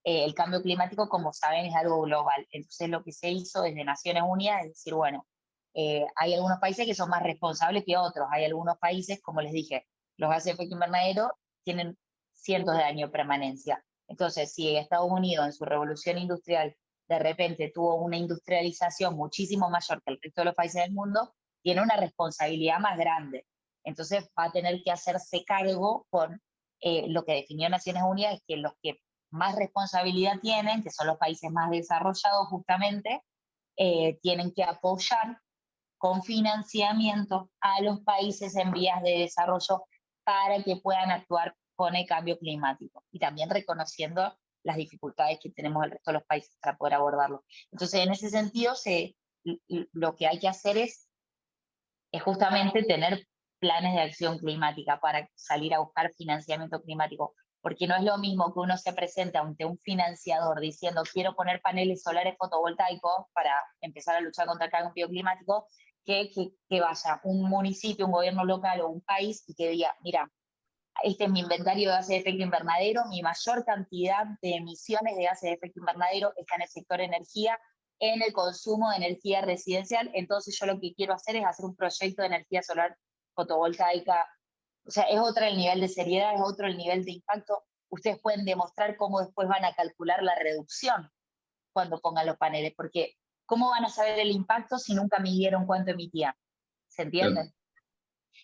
el cambio climático, como saben, es algo global. Entonces lo que se hizo desde Naciones Unidas es decir, bueno, hay algunos países que son más responsables que otros, hay algunos países, como les dije, los gases de efecto invernadero tienen cientos de años de permanencia. Entonces, si Estados Unidos en su revolución industrial de repente tuvo una industrialización muchísimo mayor que el resto de los países del mundo, tiene una responsabilidad más grande. Entonces va a tener que hacerse cargo con lo que definió Naciones Unidas, es que los que más responsabilidad tienen, que son los países más desarrollados justamente, tienen que apoyar con financiamiento a los países en vías de desarrollo para que puedan actuar con el cambio climático, y también reconociendo las dificultades que tenemos el resto de los países para poder abordarlo. Entonces, en ese sentido, lo que hay que hacer es justamente tener planes de acción climática para salir a buscar financiamiento climático, porque no es lo mismo que uno se presente ante un financiador diciendo quiero poner paneles solares fotovoltaicos para empezar a luchar contra el cambio climático, que vaya un municipio, un gobierno local o un país y que diga, mira, este es mi inventario de gases de efecto invernadero, mi mayor cantidad de emisiones de gases de efecto invernadero está en el sector energía, en el consumo de energía residencial, entonces yo lo que quiero hacer es hacer un proyecto de energía solar fotovoltaica. O sea, es otro el nivel de seriedad, es otro el nivel de impacto. Ustedes pueden demostrar cómo después van a calcular la reducción cuando pongan los paneles, porque ¿cómo van a saber el impacto si nunca midieron cuánto emitían? ¿Se entiende? Claro.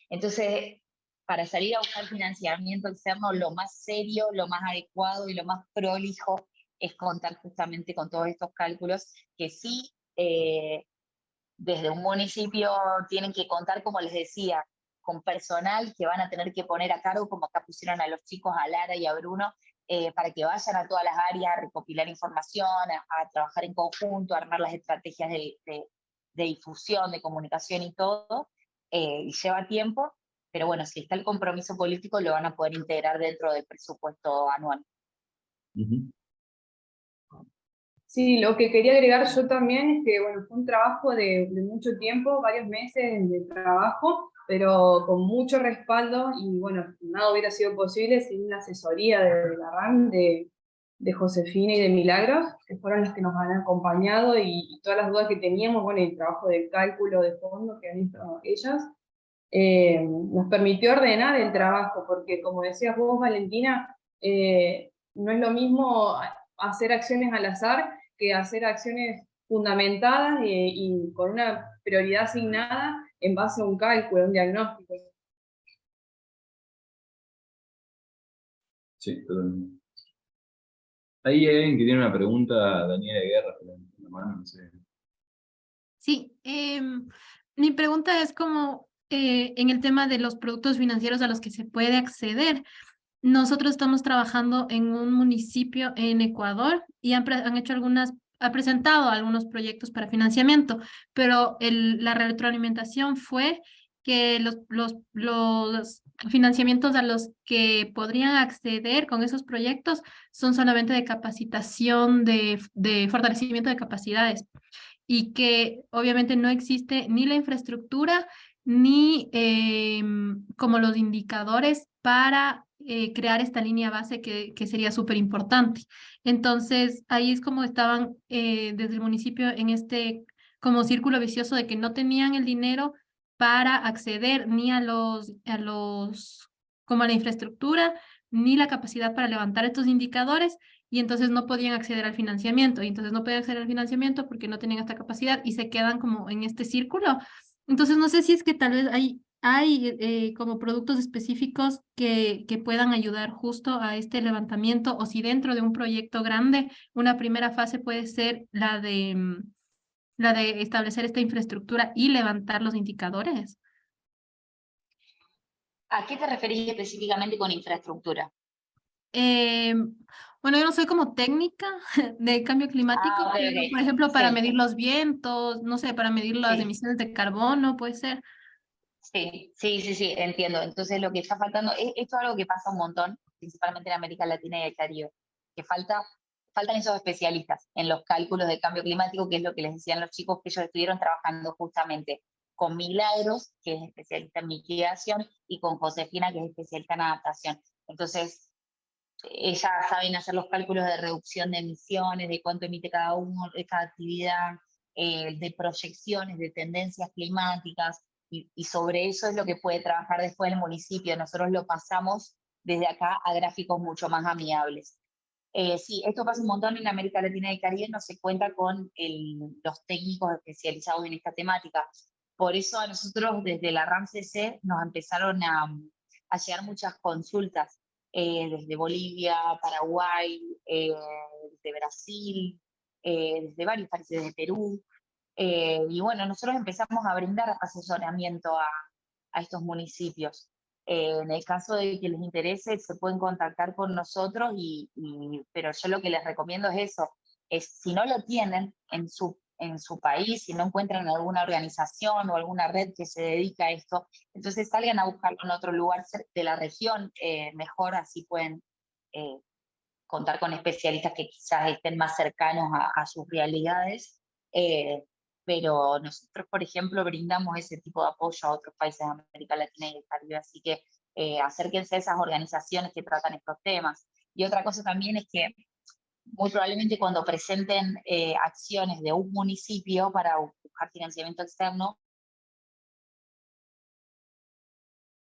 Entonces, para salir a buscar financiamiento externo, lo más serio, lo más adecuado y lo más prolijo es contar justamente con todos estos cálculos que sí, desde un municipio tienen que contar, como les decía, con personal que van a tener que poner a cargo, como acá pusieron a los chicos, a Lara y a Bruno, para que vayan a todas las áreas a recopilar información, a trabajar en conjunto, a armar las estrategias de difusión, de comunicación y todo, y lleva tiempo, pero bueno, si está el compromiso político, lo van a poder integrar dentro del presupuesto anual. Ujú. Sí, lo que quería agregar yo también es que, bueno, fue un trabajo de mucho tiempo, varios meses de trabajo, pero con mucho respaldo, y bueno, nada hubiera sido posible sin la asesoría de la RAM, de Josefina y de Milagros, que fueron los que nos han acompañado, y todas las dudas que teníamos, bueno, y el trabajo de cálculo de fondo que han hecho ellas, nos permitió ordenar el trabajo, porque como decías vos, Valentina, no es lo mismo hacer acciones al azar que hacer acciones fundamentadas y con una prioridad asignada en base a un cálculo, un diagnóstico. Sí, totalmente. Ahí hay alguien que tiene una pregunta, Daniela Guerra, que levantó la mano, no sé. Sí, mi pregunta es como en el tema de los productos financieros a los que se puede acceder. Nosotros estamos trabajando en un municipio en Ecuador y han hecho ha presentado algunos proyectos para financiamiento, pero la retroalimentación fue que los financiamientos a los que podrían acceder con esos proyectos son solamente de capacitación, de fortalecimiento de capacidades, y que obviamente no existe ni la infraestructura ni como los indicadores para crear esta línea base que sería súper importante. Entonces, ahí es como estaban desde el municipio en este como círculo vicioso de que no tenían el dinero para acceder ni a los como la infraestructura ni la capacidad para levantar estos indicadores, y entonces no podían acceder al financiamiento, y entonces no podían acceder al financiamiento porque no tenían esta capacidad y se quedan como en este círculo. Entonces no sé si es que tal vez hay como productos específicos que puedan ayudar justo a este levantamiento, o si dentro de un proyecto grande, una primera fase puede ser la de establecer esta infraestructura y levantar los indicadores. ¿A qué te referís específicamente con infraestructura? Eh, bueno, yo no soy como técnica de cambio climático, Ah, ok, pero por ok. ejemplo, para Sí, medir los vientos, no sé, para medir las sí. emisiones de carbono, puede ser. Sí, entiendo. Entonces lo que está faltando, esto es algo que pasa un montón, principalmente en América Latina y el Caribe, que faltan esos especialistas en los cálculos de cambio climático, que es lo que les decían los chicos, que ellos estuvieron trabajando justamente con Milagros, que es especialista en mitigación, y con Josefina, que es especialista en adaptación. Entonces, ellas saben hacer los cálculos de reducción de emisiones, de cuánto emite cada uno, de cada actividad, de proyecciones, de tendencias climáticas, y sobre eso es lo que puede trabajar después el municipio. Nosotros lo pasamos desde acá a gráficos mucho más amigables. Sí, esto pasa un montón en América Latina y el Caribe, no se cuenta con los técnicos especializados en esta temática. Por eso a nosotros desde la RAMCC nos empezaron a llegar muchas consultas desde Bolivia, Paraguay, desde Brasil, desde varios países de Perú. Y bueno, nosotros empezamos a brindar asesoramiento a estos municipios. En el caso de que les interese, se pueden contactar con nosotros, pero yo lo que les recomiendo es eso, es si no lo tienen en su país, si no encuentran alguna organización o alguna red que se dedica a esto, entonces salgan a buscarlo en otro lugar de la región, mejor así pueden eh, contar con especialistas que quizás estén más cercanos a sus realidades. Eh, pero nosotros, por ejemplo, brindamos ese tipo de apoyo a otros países de América Latina y el Caribe, así que acérquense a esas organizaciones que tratan estos temas. Y otra cosa también es que muy probablemente cuando presenten acciones de un municipio para buscar financiamiento externo,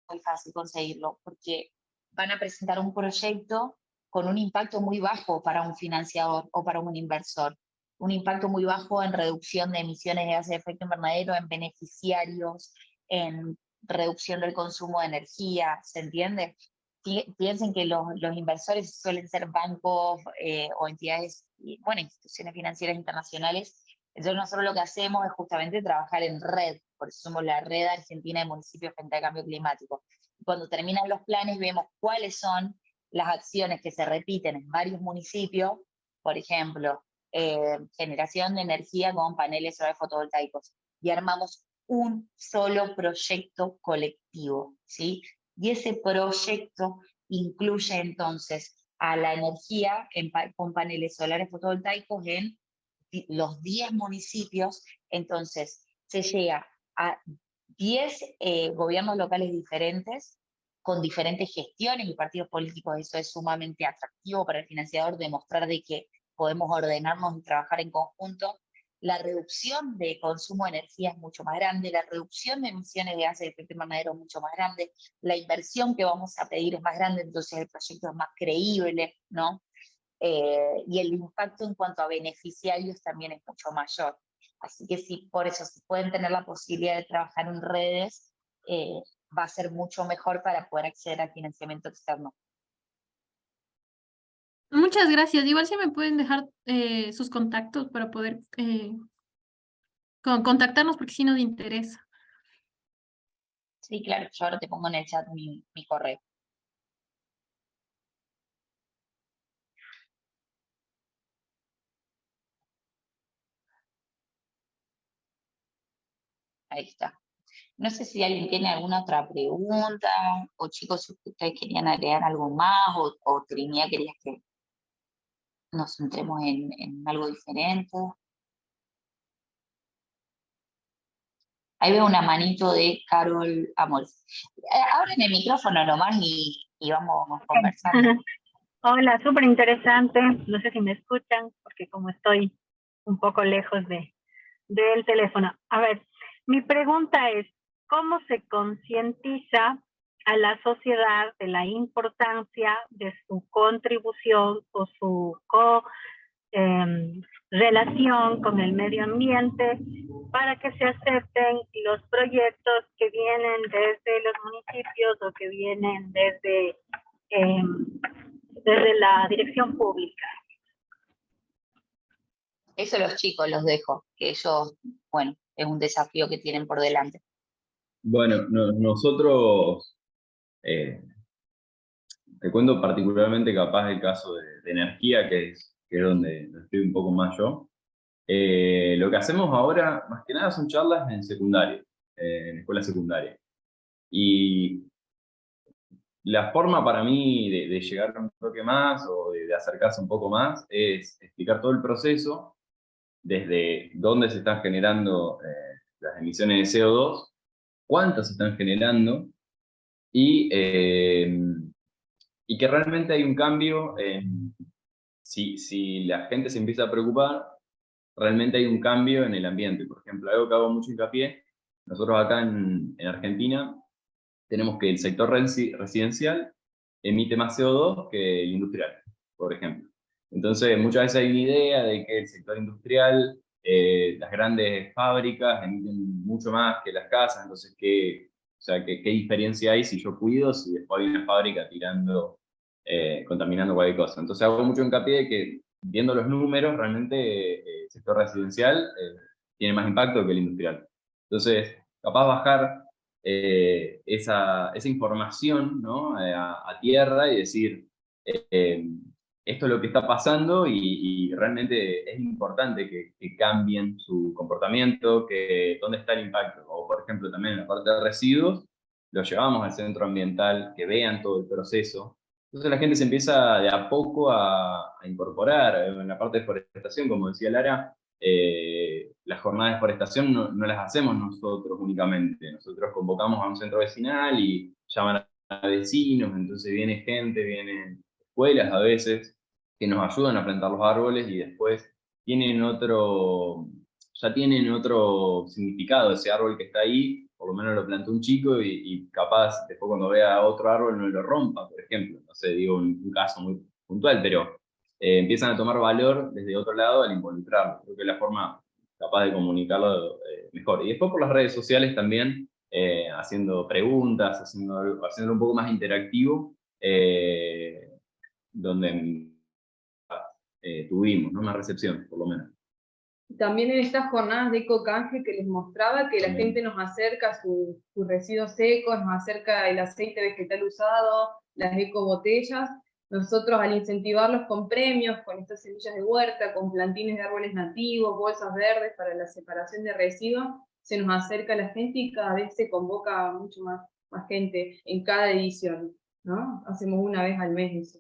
es muy fácil conseguirlo, porque van a presentar un proyecto con un impacto muy bajo para un financiador o para un inversor. Un impacto muy bajo en reducción de emisiones de gases de efecto invernadero, en beneficiarios, en reducción del consumo de energía, ¿se entiende? Piensen que los inversores suelen ser bancos o entidades, bueno, instituciones financieras internacionales. Entonces nosotros lo que hacemos es justamente trabajar en red, por eso somos la Red Argentina de Municipios frente al Cambio Climático. Cuando terminan los planes vemos cuáles son las acciones que se repiten en varios municipios, por ejemplo, generación de energía con paneles solares fotovoltaicos, y armamos un solo proyecto colectivo, ¿sí? Y ese proyecto incluye entonces a la energía con paneles solares fotovoltaicos en los 10 municipios. Entonces se llega a 10 gobiernos locales diferentes, con diferentes gestiones y partidos políticos. Eso es sumamente atractivo para el financiador, demostrar de que podemos ordenarnos y trabajar en conjunto. La reducción de consumo de energía es mucho más grande, la reducción de emisiones de gases de efecto invernadero es mucho más grande, la inversión que vamos a pedir es más grande, entonces el proyecto es más creíble, ¿no? Y el impacto en cuanto a beneficiarios también es mucho mayor. Así que sí, por eso, si pueden tener la posibilidad de trabajar en redes, va a ser mucho mejor para poder acceder al financiamiento externo. Muchas gracias. Igual si me pueden dejar sus contactos para poder contactarnos, porque sí nos interesa. Sí, claro, yo ahora te pongo en el chat mi correo. Ahí está. No sé si alguien tiene alguna otra pregunta, o chicos, si ustedes querían agregar algo más, o Trinidad querías que nos centremos en algo diferente. Ahí veo una manito de Carol Amores. Abren el micrófono nomás y vamos conversando. Hola, súper interesante. No sé si me escuchan, porque como estoy un poco lejos del teléfono. A ver, mi pregunta es, ¿cómo se concientiza a la sociedad de la importancia de su contribución o su relación con el medio ambiente para que se acepten los proyectos que vienen desde los municipios o que vienen desde la dirección pública. Eso los chicos los dejo, que ellos, bueno, es un desafío que tienen por delante. Bueno, nosotros, te cuento particularmente capaz el caso de energía, que es donde estoy un poco más yo. Lo que hacemos ahora, más que nada, son charlas en secundaria, en escuela secundaria. Y la forma para mí de llegar un toque más o de acercarse un poco más es explicar todo el proceso, desde dónde se están generando las emisiones de CO2, cuántas se están generando, y que realmente hay un cambio. Si la gente se empieza a preocupar, realmente hay un cambio en el ambiente. Por ejemplo, algo que hago mucho hincapié, nosotros acá en Argentina tenemos que el sector residencial emite más CO2 que el industrial, por ejemplo. Entonces, muchas veces hay una idea de que el sector industrial, las grandes fábricas emiten mucho más que las casas, entonces, ¿qué diferencia hay si yo cuido, si después hay una fábrica contaminando cualquier cosa? Entonces, hago mucho hincapié de que, viendo los números, realmente el sector residencial tiene más impacto que el industrial. Entonces, capaz bajar esa información, ¿no? a tierra y decir, esto es lo que está pasando y realmente es importante que cambien su comportamiento, dónde está el impacto. O, por ejemplo, también en la parte de residuos, lo llevamos al centro ambiental, que vean todo el proceso. Entonces la gente se empieza de a poco a incorporar. En la parte de forestación, como decía Lara, las jornadas de forestación no las hacemos nosotros únicamente. Nosotros convocamos a un centro vecinal y llaman a vecinos, entonces viene gente, vienen escuelas a veces, que nos ayudan a plantar los árboles y después ya tienen otro significado ese árbol que está ahí. Por lo menos lo plantó un chico y capaz después cuando vea otro árbol no lo rompa, por ejemplo. No sé, digo un caso muy puntual, pero empiezan a tomar valor desde otro lado al involucrarlo. Creo que es la forma capaz de comunicarlo mejor. Y después por las redes sociales también, haciendo preguntas, haciéndolo un poco más interactivo, donde tuvimos, ¿no? Una recepción, por lo menos. También en estas jornadas de ecocanje que les mostraba, que la gente nos acerca sus residuos secos, nos acerca el aceite vegetal usado, las ecobotellas. Nosotros, al incentivarlos con premios, con estas semillas de huerta, con plantines de árboles nativos, bolsas verdes para la separación de residuos, se nos acerca la gente y cada vez se convoca mucho más gente en cada edición, ¿no? Hacemos una vez al mes eso.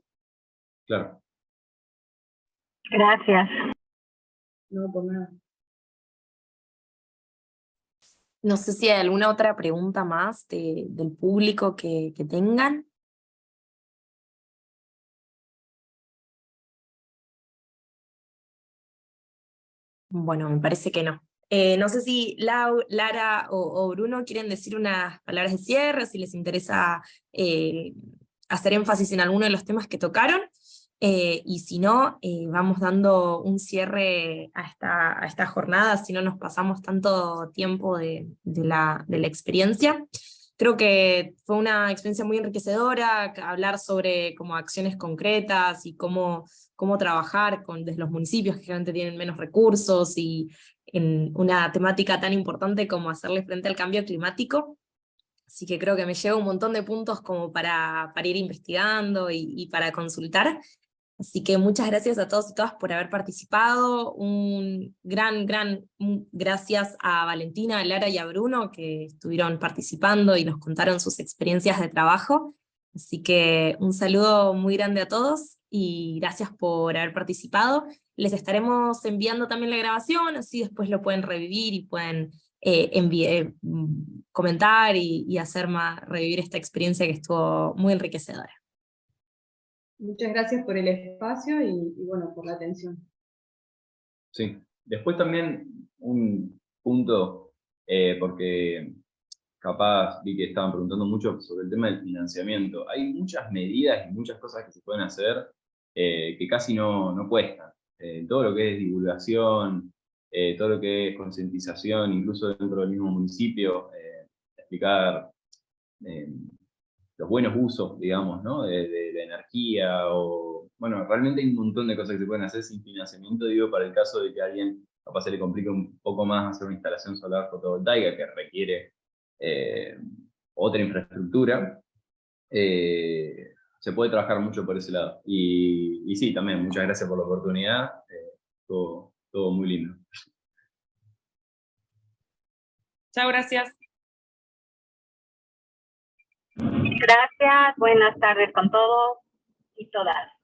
Claro. Gracias. No, por nada. No sé si hay alguna otra pregunta más del público que tengan. Bueno, me parece que no. No sé si Lara o Bruno quieren decir unas palabras de cierre, si les interesa hacer énfasis en alguno de los temas que tocaron, y si no, vamos dando un cierre a esta jornada, si no nos pasamos tanto tiempo de la experiencia. Creo que fue una experiencia muy enriquecedora, hablar sobre como acciones concretas y cómo trabajar desde los municipios que generalmente tienen menos recursos, y en una temática tan importante como hacerle frente al cambio climático. Así que creo que me lleva un montón de puntos como para ir investigando y para consultar. Así que muchas gracias a todos y todas por haber participado. Un gran gracias a Valentina, a Lara y a Bruno, que estuvieron participando y nos contaron sus experiencias de trabajo. Así que un saludo muy grande a todos y gracias por haber participado. Les estaremos enviando también la grabación, así después lo pueden revivir y pueden comentar y hacer revivir esta experiencia que estuvo muy enriquecedora. Muchas gracias por el espacio y bueno, por la atención. Sí. Después también un punto, porque capaz vi que estaban preguntando mucho sobre el tema del financiamiento. Hay muchas medidas y muchas cosas que se pueden hacer que casi no cuestan. Todo lo que es divulgación, todo lo que es concientización, incluso dentro del mismo municipio, explicar los buenos usos, digamos, ¿no? de la energía, o, bueno, realmente hay un montón de cosas que se pueden hacer sin financiamiento, digo, para el caso de que a alguien capaz se le complique un poco más hacer una instalación solar fotovoltaica que requiere otra infraestructura, se puede trabajar mucho por ese lado. Y sí, también, muchas gracias por la oportunidad, todo muy lindo. Chao, gracias. Gracias, buenas tardes con todos y todas.